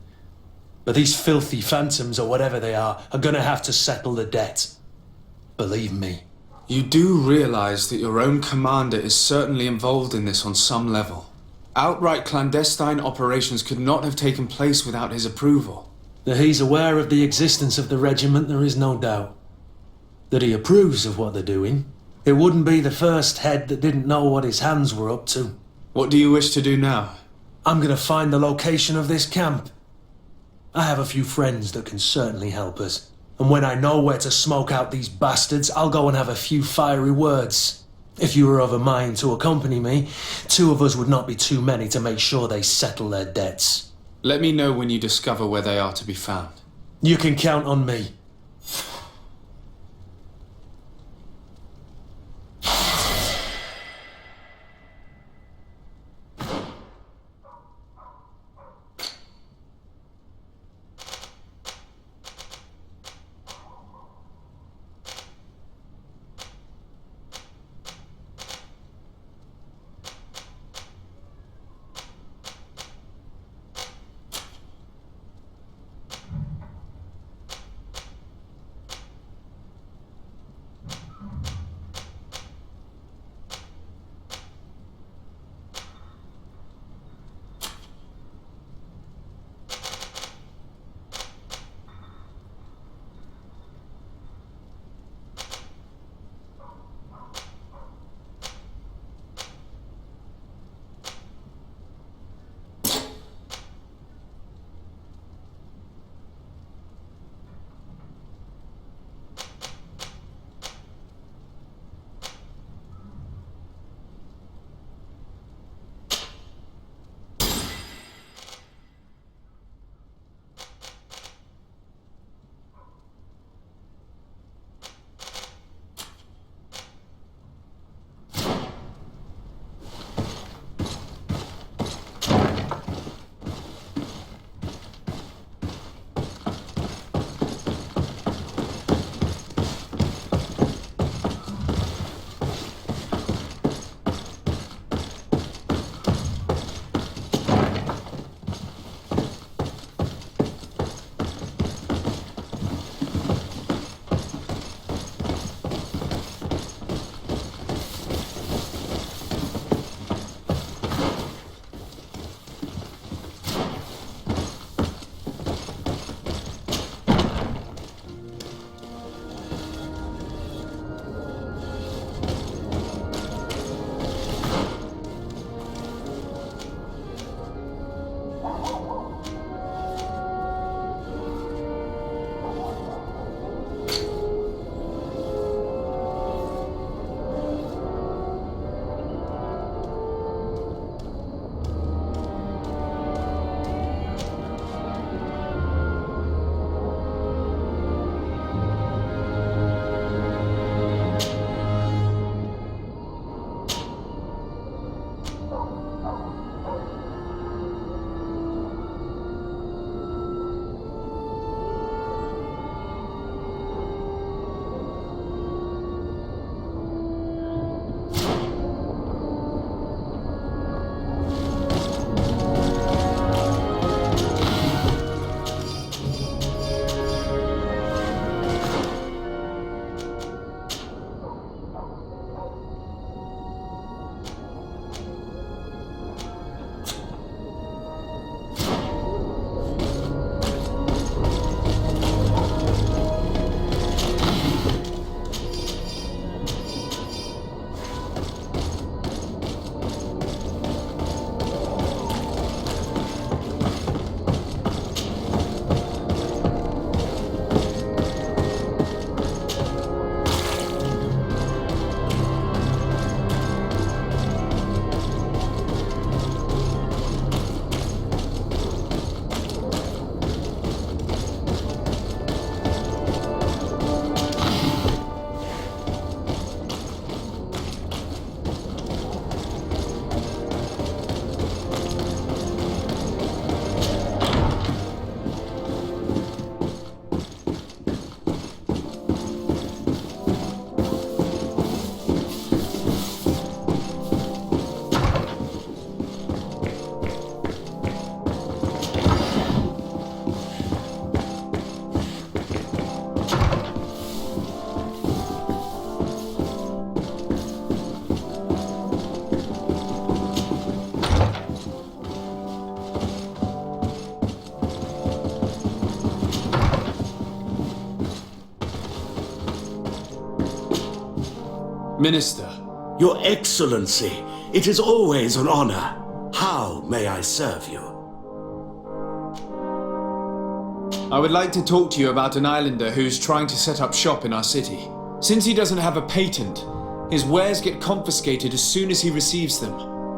Speaker 9: But these filthy phantoms, or whatever they are gonna have to settle the debt. Believe me.
Speaker 4: You do realize that your own commander is certainly involved in this on some level. Outright clandestine operations could not have taken place without his approval.
Speaker 9: That he's aware of the existence of the regiment, there is no doubt. That he approves of what they're doing. It wouldn't be the first head that didn't know what his hands were up to.
Speaker 4: What do you wish to do now?
Speaker 9: I'm gonna find the location of this camp. I have a few friends that can certainly help us. And when I know where to smoke out these bastards, I'll go and have a few fiery words. If you were of a mind to accompany me, 2 of us would not be too many to make sure they settle their debts.
Speaker 4: Let me know when you discover where they are to be found.
Speaker 9: You can count on me.
Speaker 4: Minister,
Speaker 16: Your Excellency, it is always an honor. How may I serve you?
Speaker 4: I would like to talk to you about an islander who's trying to set up shop in our city. Since he doesn't have a patent, his wares get confiscated as soon as he receives them.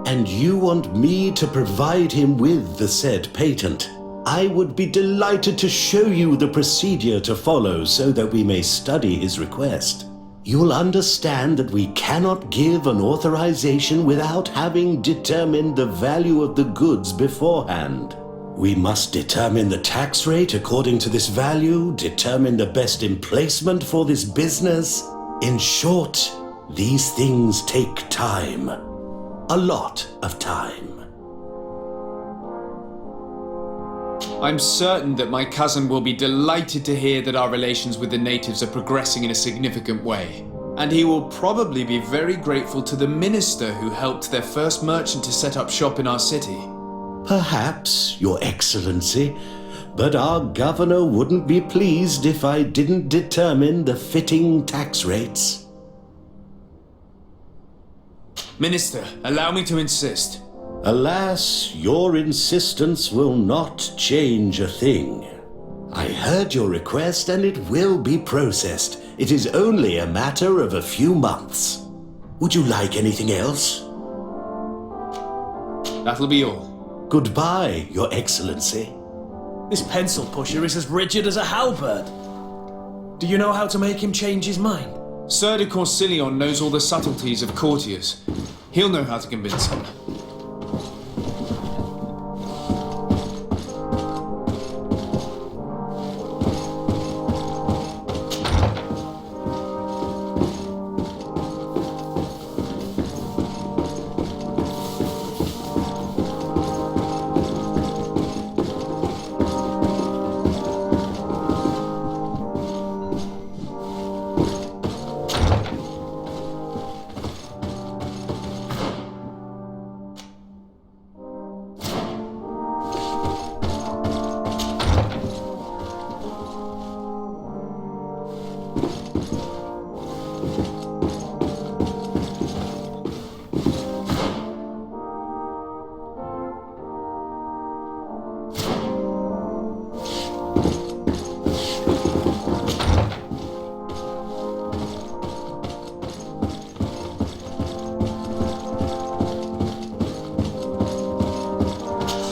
Speaker 16: And you want me to provide him with the said patent? I would be delighted to show you the procedure to follow so that we may study his request. You'll understand that we cannot give an authorization without having determined the value of the goods beforehand. We must determine the tax rate according to this value, determine the best emplacement for this business. In short, these things take time. A lot of time.
Speaker 4: I'm certain that my cousin will be delighted to hear that our relations with the natives are progressing in a significant way. And he will probably be very grateful to the minister who helped their first merchant to set up shop in our city.
Speaker 16: Perhaps, Your Excellency, but our governor wouldn't be pleased if I didn't determine the fitting tax rates.
Speaker 4: Minister, allow me to insist.
Speaker 16: Alas, your insistence will not change a thing. I heard your request and it will be processed. It is only a matter of a few months. Would you like anything else?
Speaker 4: That'll be all.
Speaker 16: Goodbye, Your Excellency.
Speaker 9: This pencil pusher is as rigid as a halberd. Do you know how to make him change his mind?
Speaker 4: Sir de Corsilion knows all the subtleties of courtiers. He'll know how to convince him.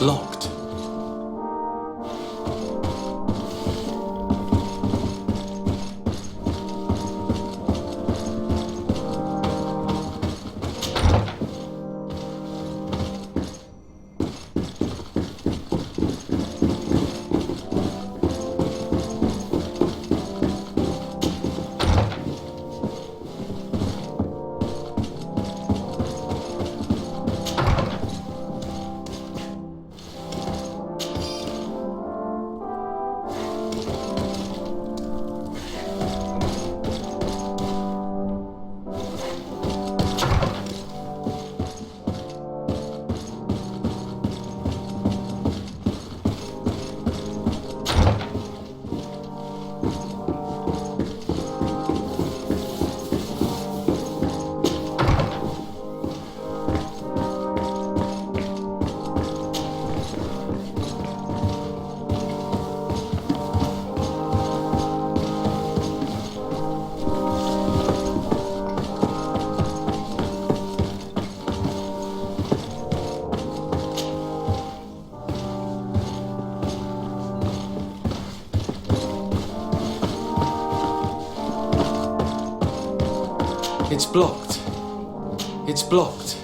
Speaker 4: Locked. It's blocked. It's blocked.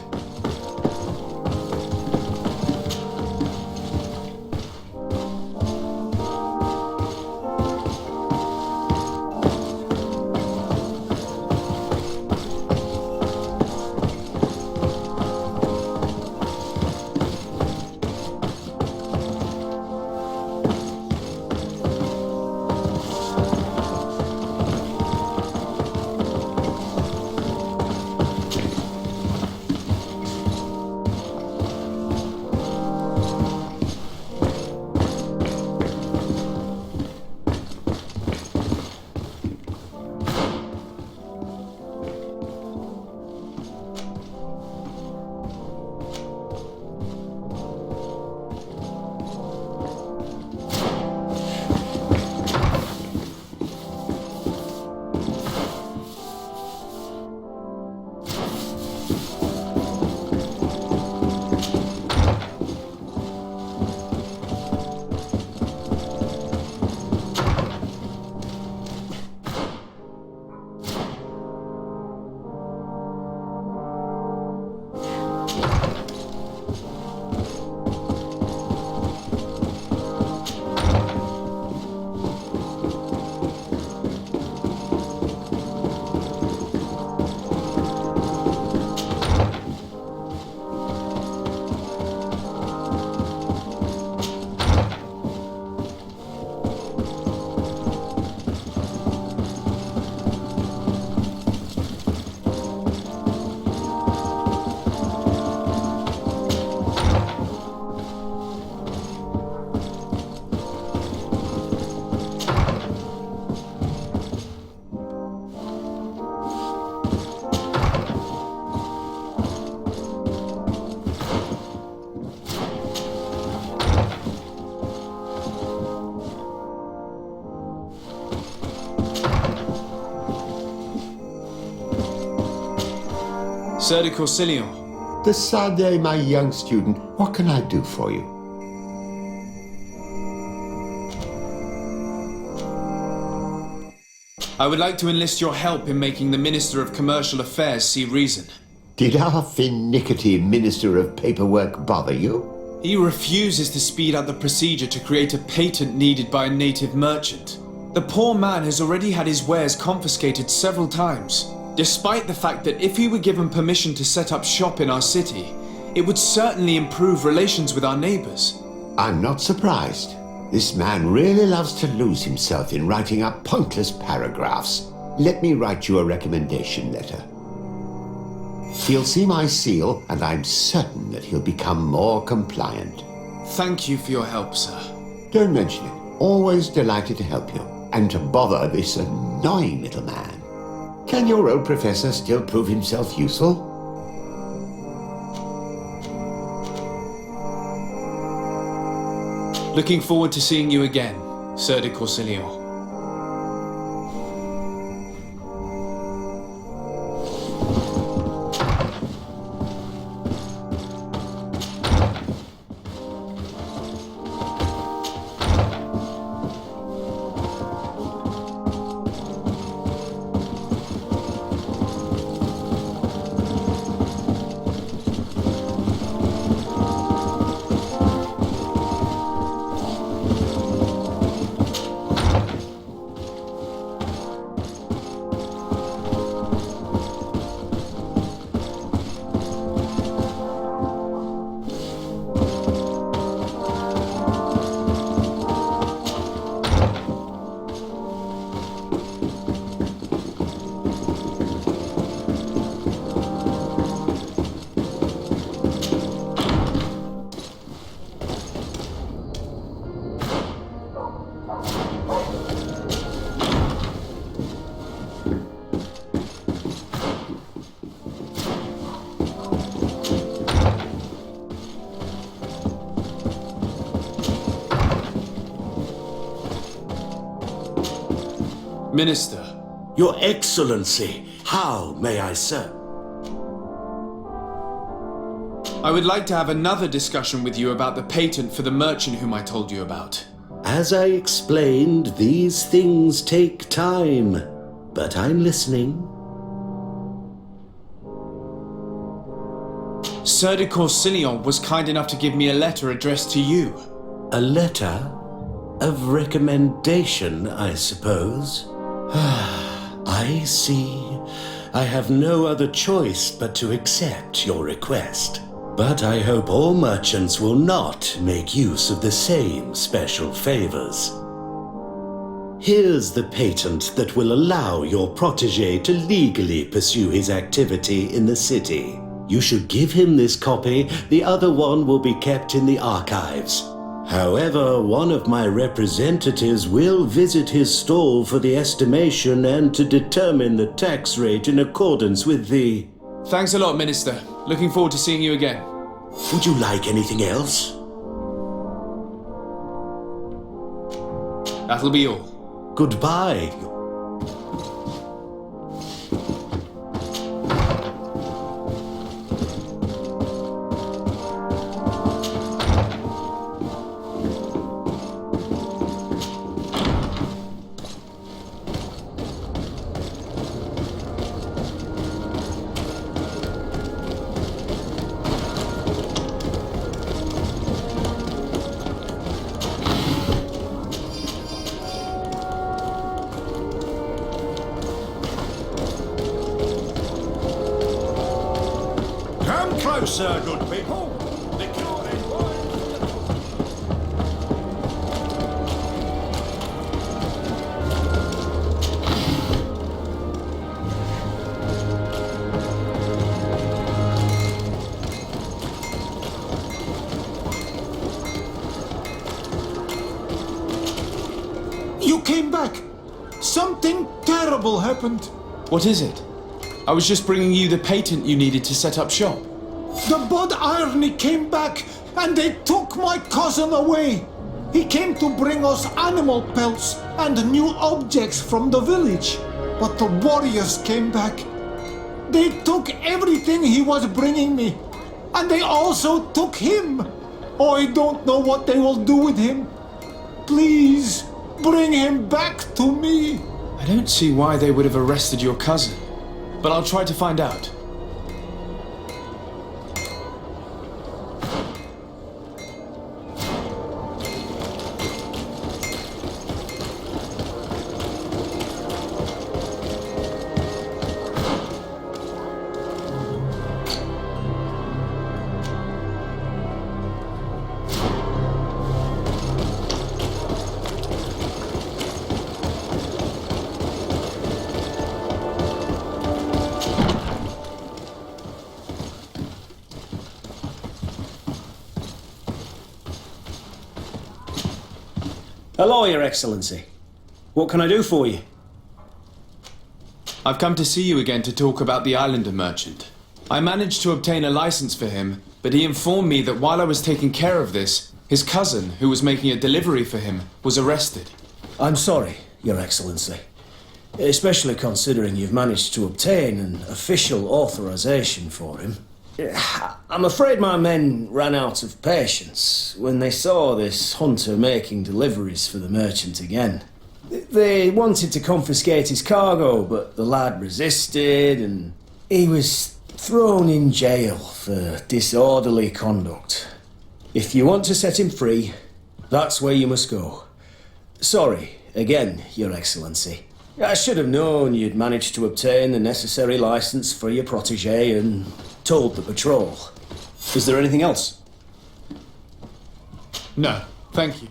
Speaker 4: Sir de Corsilion.
Speaker 5: The Sade, my young student, what can I do for you?
Speaker 4: I would like to enlist your help in making the Minister of Commercial Affairs see reason.
Speaker 5: Did our finicky Minister of Paperwork bother you?
Speaker 4: He refuses to speed up the procedure to create a patent needed by a native merchant. The poor man has already had his wares confiscated several times, despite the fact that if he were given permission to set up shop in our city, it would certainly improve relations with our neighbors.
Speaker 5: I'm not surprised. This man really loves to lose himself in writing up pointless paragraphs. Let me write you a recommendation letter. He'll see my seal, and I'm certain that he'll become more compliant.
Speaker 4: Thank you for your help, sir.
Speaker 5: Don't mention it. Always delighted to help you, and to bother this annoying little man. Can your old professor still prove himself useful?
Speaker 4: Looking forward to seeing you again, Sir de Corsilion. Minister.
Speaker 16: Your Excellency, how may I serve?
Speaker 4: I would like to have another discussion with you about the patent for the merchant whom I told you about.
Speaker 16: As I explained, these things take time, but I'm listening.
Speaker 4: Sir de Corsilion was kind enough to give me a letter addressed to you.
Speaker 16: A letter of recommendation, I suppose. I see. I have no other choice but to accept your request. But I hope all merchants will not make use of the same special favors. Here's the patent that will allow your protégé to legally pursue his activity in the city. You should give him this copy. The other one will be kept in the archives. However, one of my representatives will visit his stall for the estimation and to determine the tax rate in accordance with the...
Speaker 4: Thanks a lot, Minister. Looking forward to seeing you again.
Speaker 16: Would you like anything else?
Speaker 4: That'll be all.
Speaker 16: Goodbye.
Speaker 7: closer, good people. The Carling wine.
Speaker 1: You came back. Something terrible happened.
Speaker 4: What is it? I was just bringing you the patent you needed to set up shop.
Speaker 1: The Bud Irony came back and they took my cousin away. He came to bring us animal pelts and new objects from the village. But the warriors came back. They took everything he was bringing me. And they also took him. Oh, I don't know what they will do with him. Please, bring him back to me.
Speaker 4: I don't see why they would have arrested your cousin, but I'll try to find out.
Speaker 10: Hello, Your Excellency. What can I do for you?
Speaker 4: I've come to see you again to talk about the Islander merchant. I managed to obtain a license for him, but he informed me that while I was taking care of this, his cousin, who was making a delivery for him, was arrested.
Speaker 10: I'm sorry, Your Excellency. Especially considering you've managed to obtain an official authorization for him. I'm afraid my men ran out of patience when they saw this hunter making deliveries for the merchant again. They wanted to confiscate his cargo, but the lad resisted and he was thrown in jail for disorderly conduct. If you want to set him free, that's where you must go. Sorry, again, Your Excellency. I should have known you'd managed to obtain the necessary license for your protege and told the patrol. Is there anything else?
Speaker 4: No, thank you.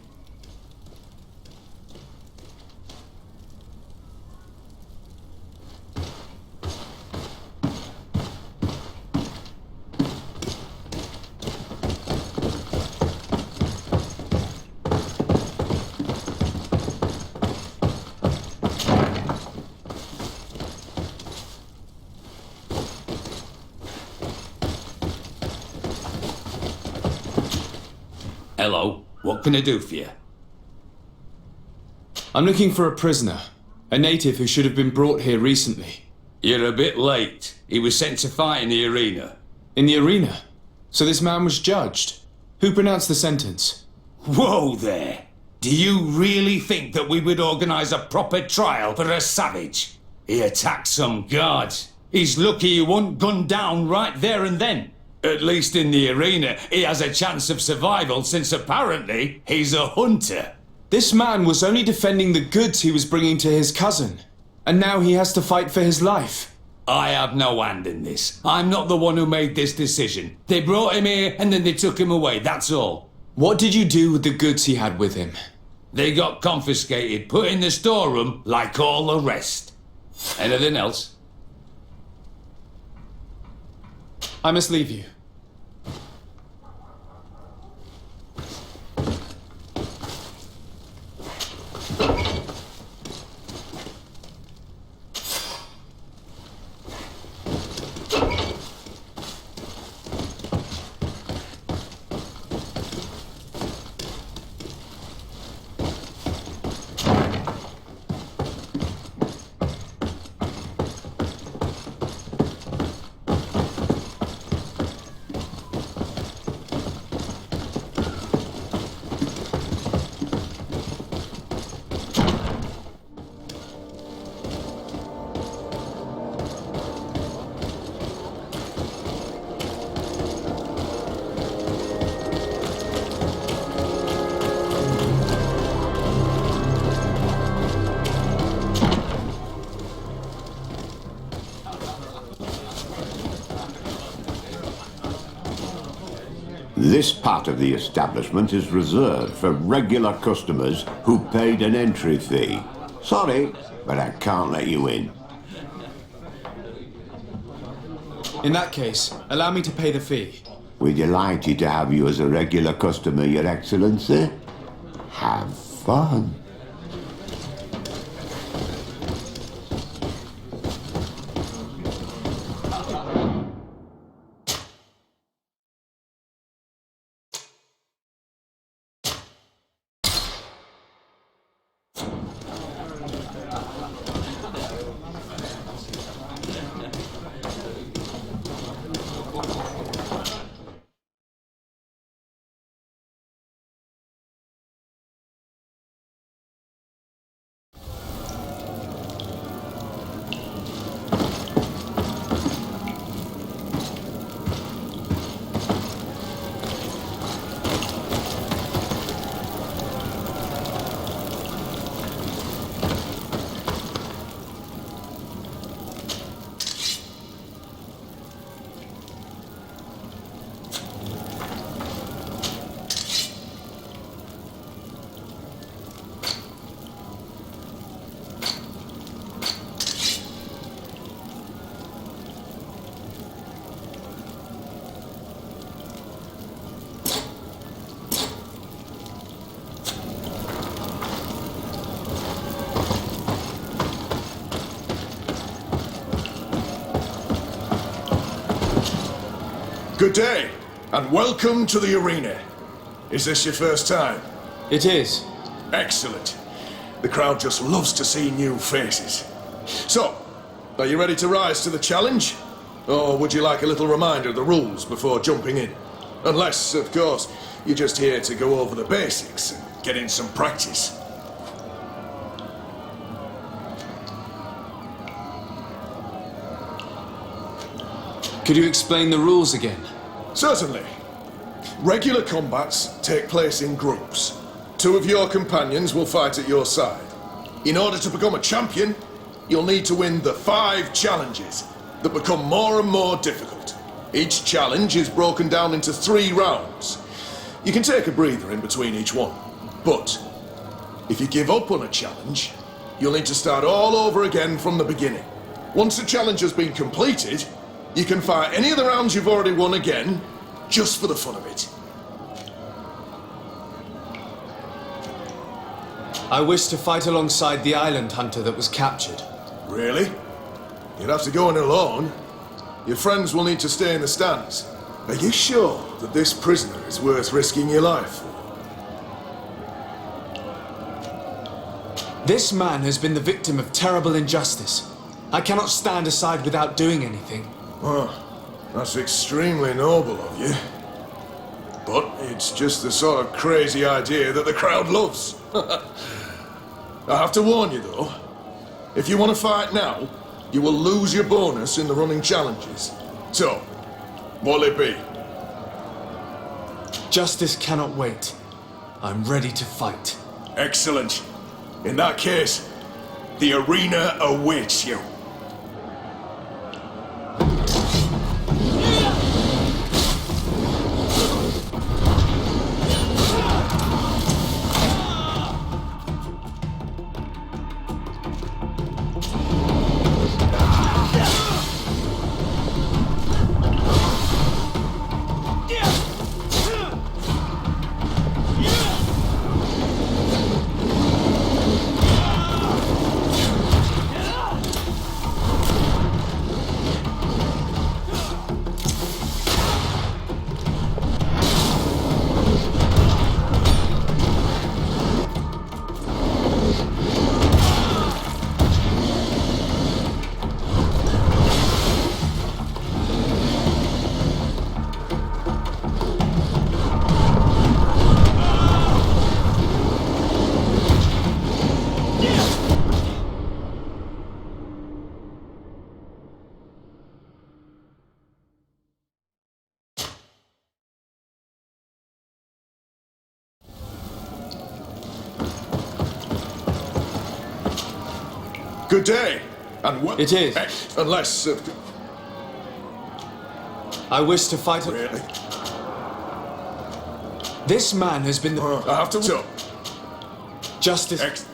Speaker 17: Hello, what can I do for you?
Speaker 4: I'm looking for a prisoner, a native who should have been brought here recently.
Speaker 17: You're a bit late. He was sent to fight in the arena.
Speaker 4: In the arena? So this man was judged? Who pronounced the sentence?
Speaker 17: Whoa there! Do you really think that we would organise a proper trial for a savage? He attacked some guards. He's lucky he wasn't gunned down right there and then. At least in the arena, he has a chance of survival since apparently he's a hunter.
Speaker 4: This man was only defending the goods he was bringing to his cousin, and now he has to fight for his life.
Speaker 17: I have no hand in this. I'm not the one who made this decision. They brought him here and then they took him away, that's all.
Speaker 4: What did you do with the goods he had with him?
Speaker 17: They got confiscated, put in the storeroom like all the rest. Anything else?
Speaker 4: I must leave you.
Speaker 5: This part of the establishment is reserved for regular customers who paid an entry fee. Sorry, but I can't let you in.
Speaker 4: In that case, allow me to pay the fee.
Speaker 5: We're delighted to have you as a regular customer, Your Excellency. Have fun.
Speaker 18: Good day, and welcome to the arena. Is this your first time?
Speaker 4: It is.
Speaker 18: Excellent. The crowd just loves to see new faces. So, are you ready to rise to the challenge? Or would you like a little reminder of the rules before jumping in? Unless, of course, you're just here to go over the basics and get in some practice.
Speaker 4: Could you explain the rules again?
Speaker 18: Certainly. Regular combats take place in groups. 2 of your companions will fight at your side. In order to become a champion, you'll need to win the 5 challenges that become more and more difficult. Each challenge is broken down into 3 rounds. You can take a breather in between each one. But if you give up on a challenge, you'll need to start all over again from the beginning. Once the challenge has been completed, you can fight any of the rounds you've already won again, just for the fun of it.
Speaker 4: I wish to fight alongside the island hunter that was captured.
Speaker 18: Really? You'd have to go in alone. Your friends will need to stay in the stands. Are you sure that this prisoner is worth risking your life for?
Speaker 4: This man has been the victim of terrible injustice. I cannot stand aside without doing anything.
Speaker 18: Oh, that's extremely noble of you. But it's just the sort of crazy idea that the crowd loves. I have to warn you though, if you want to fight now, you will lose your bonus in the running challenges. So, what'll it be?
Speaker 4: Justice cannot wait. I'm ready to fight.
Speaker 18: Excellent. In that case, the arena awaits you. Good day, and what?
Speaker 4: It is.
Speaker 18: Unless...
Speaker 4: I wish to fight...
Speaker 18: Really?
Speaker 4: This man has been the...
Speaker 18: I have to... So,
Speaker 4: Justice...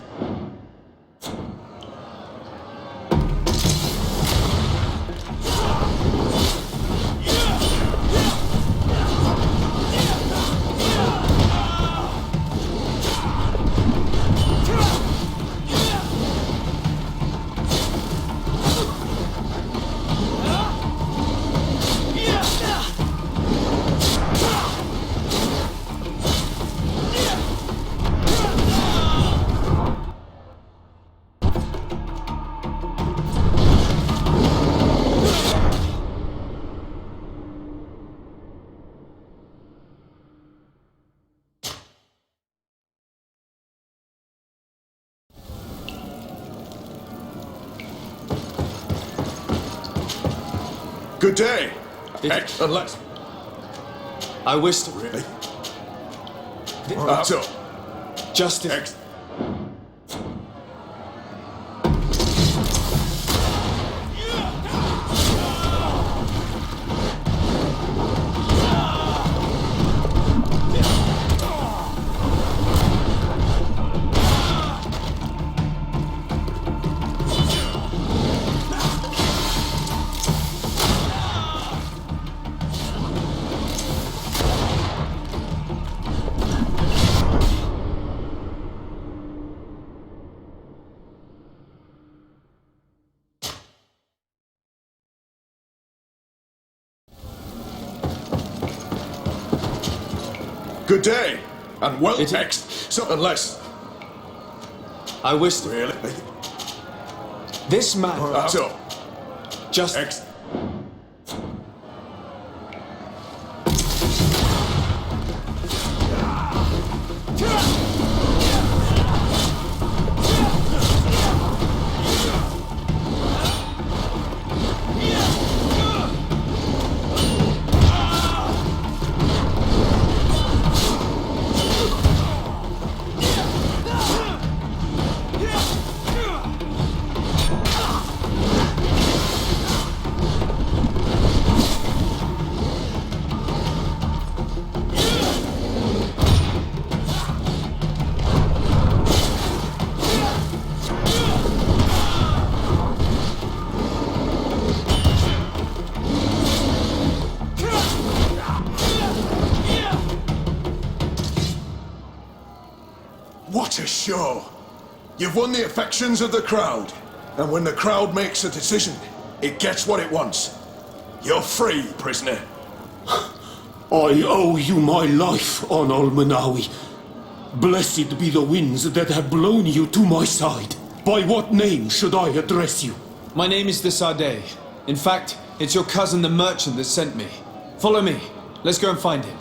Speaker 18: good day. Unless...
Speaker 4: I wish to...
Speaker 18: Really?
Speaker 4: So... Justice...
Speaker 18: Good day, and well... So, unless...
Speaker 4: I wish to...
Speaker 18: Really?
Speaker 4: This man...
Speaker 18: So...
Speaker 4: Just...
Speaker 18: What a show! You've won the affections of the crowd. And when the crowd makes a decision, it gets what it wants. You're free, prisoner.
Speaker 19: I owe you my life, on Almanawi. Blessed be the winds that have blown you to my side. By what name should I address you?
Speaker 4: My name is the Fradee. In fact, it's your cousin the merchant that sent me. Follow me. Let's go and find him.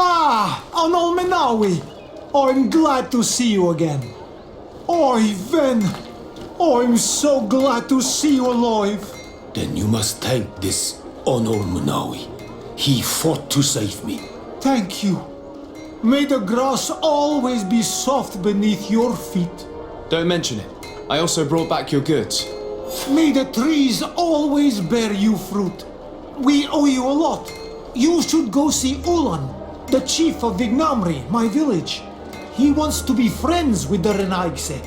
Speaker 1: Ah, Anol Menawi! I'm glad to see you again. Oi, Ven! I'm so glad to see you alive.
Speaker 19: Then you must thank this Honor Manawi. He fought to save me.
Speaker 1: Thank you. May the grass always be soft beneath your feet.
Speaker 4: Don't mention it. I also brought back your goods.
Speaker 1: May the trees always bear you fruit. We owe you a lot. You should go see Ulan, the chief of Vignamri, my village. He wants to be friends with the Renaigse.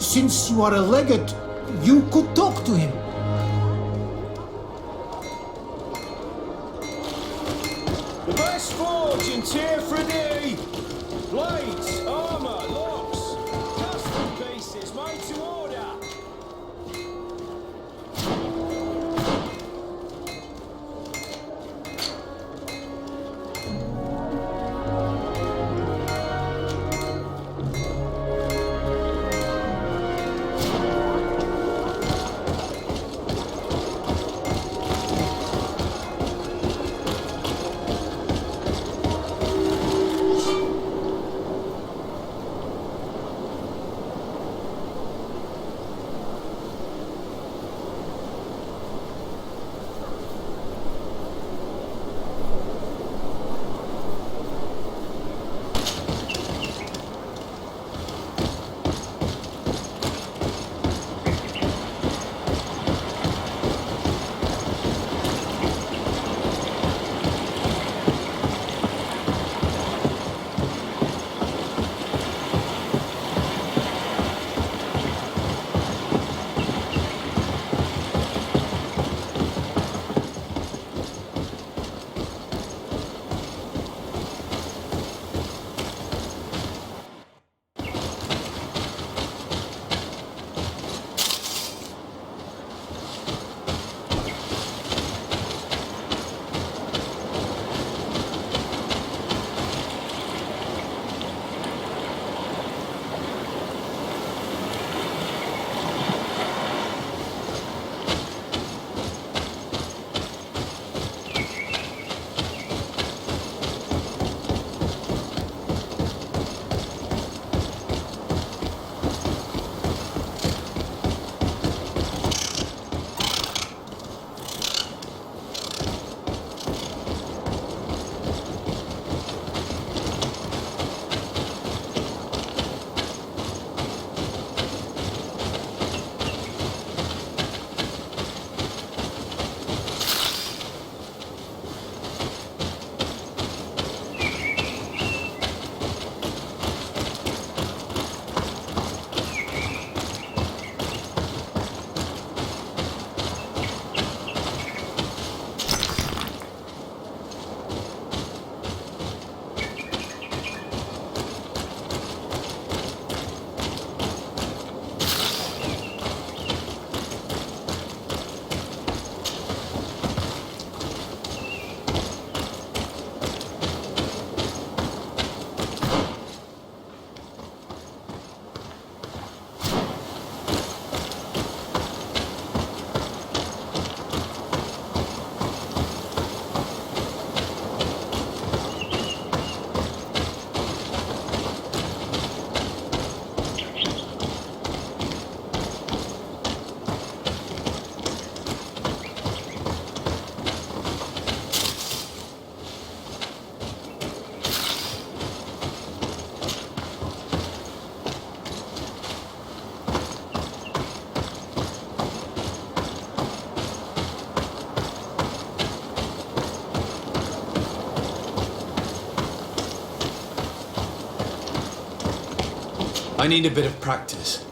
Speaker 1: Since you are a legate, you could talk to him.
Speaker 10: The best forge in Teer, Fradee! Blades, armour, locks, custom pieces made to order!
Speaker 4: I need a bit of practice.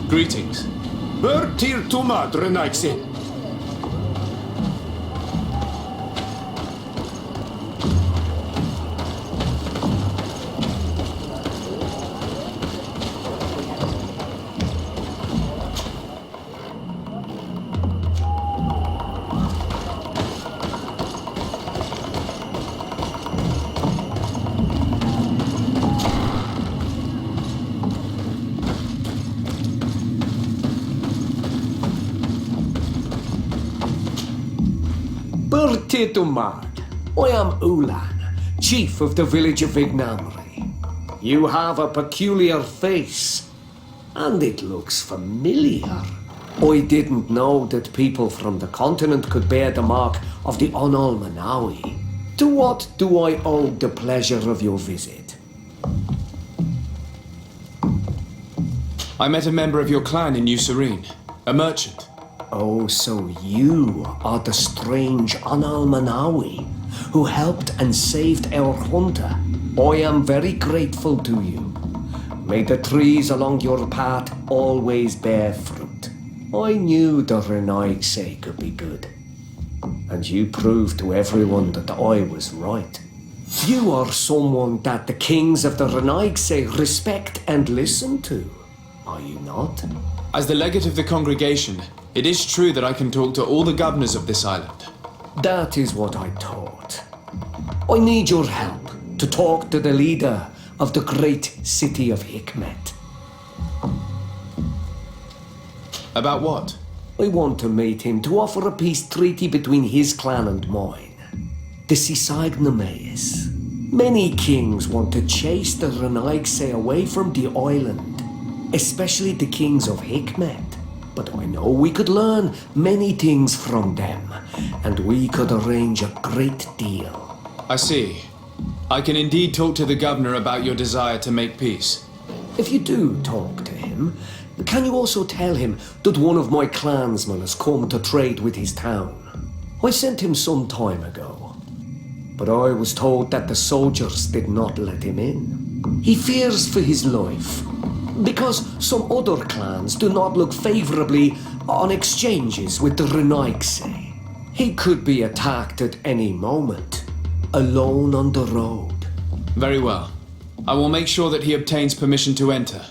Speaker 3: Greetings.
Speaker 19: Teer tuma drenaikse.
Speaker 11: Bertitumad, I am Ulan, chief of the village of Ignamri. You have a peculiar face, and it looks familiar. I didn't know that people from the continent could bear the mark of the Onalmanawi. To what do I owe the pleasure of your visit?
Speaker 4: I met a member of your clan in New Serene, a merchant.
Speaker 11: Oh, so you are the strange Onalmanawi who helped and saved our hunter. I am very grateful to you. May the trees along your path always bear fruit. I knew the Renaigse could be good. And you proved to everyone that I was right. You are someone that the kings of the Renaigse respect and listen to, are you not?
Speaker 4: As the legate of the congregation, it is true that I can talk to all the governors of this island.
Speaker 11: That is what I thought. I need your help to talk to the leader of the great city of Hikmet.
Speaker 4: About what?
Speaker 11: I want to meet him to offer a peace treaty between his clan and mine. The Sisagnameis. Many kings want to chase the Renaigse away from the island, especially the kings of Hikmet. But I know we could learn many things from them, and we could arrange a great deal.
Speaker 4: I see. I can indeed talk to the governor about your desire to make peace.
Speaker 11: If you do talk to him, can you also tell him that one of my clansmen has come to trade with his town? I sent him some time ago, but I was told that the soldiers did not let him in. He fears for his life, because some other clans do not look favorably on exchanges with the Renaigse. He could be attacked at any moment, alone on the road.
Speaker 4: Very well. I will make sure that he obtains permission to enter.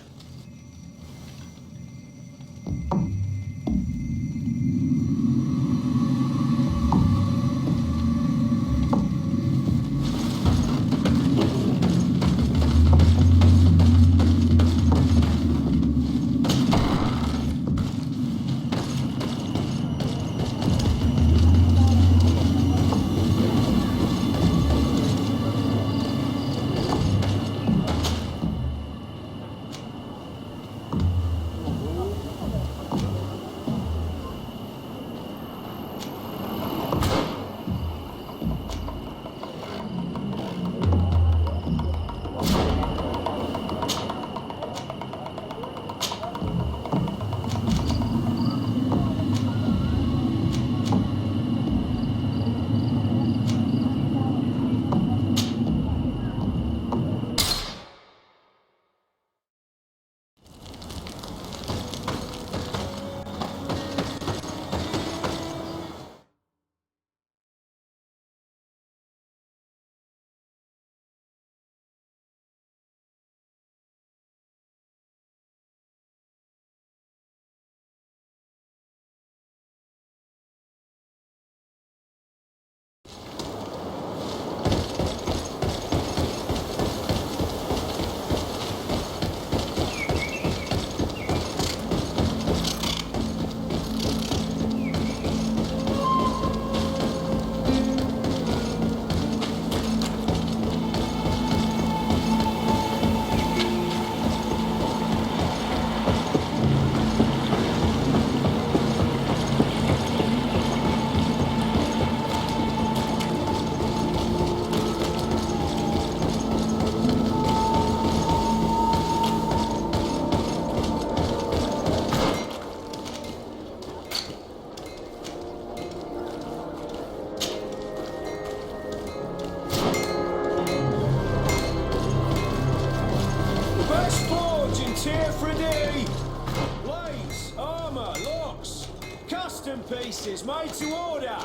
Speaker 9: pieces, made to order!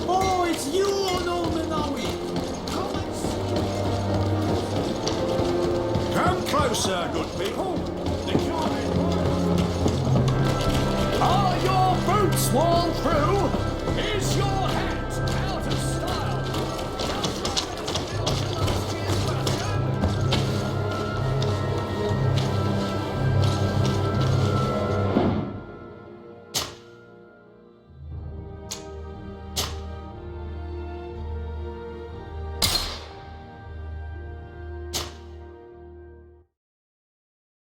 Speaker 6: Oh, it's you, Almanawi!
Speaker 7: Come closer, good people.
Speaker 11: Are your boots worn through? Is your hair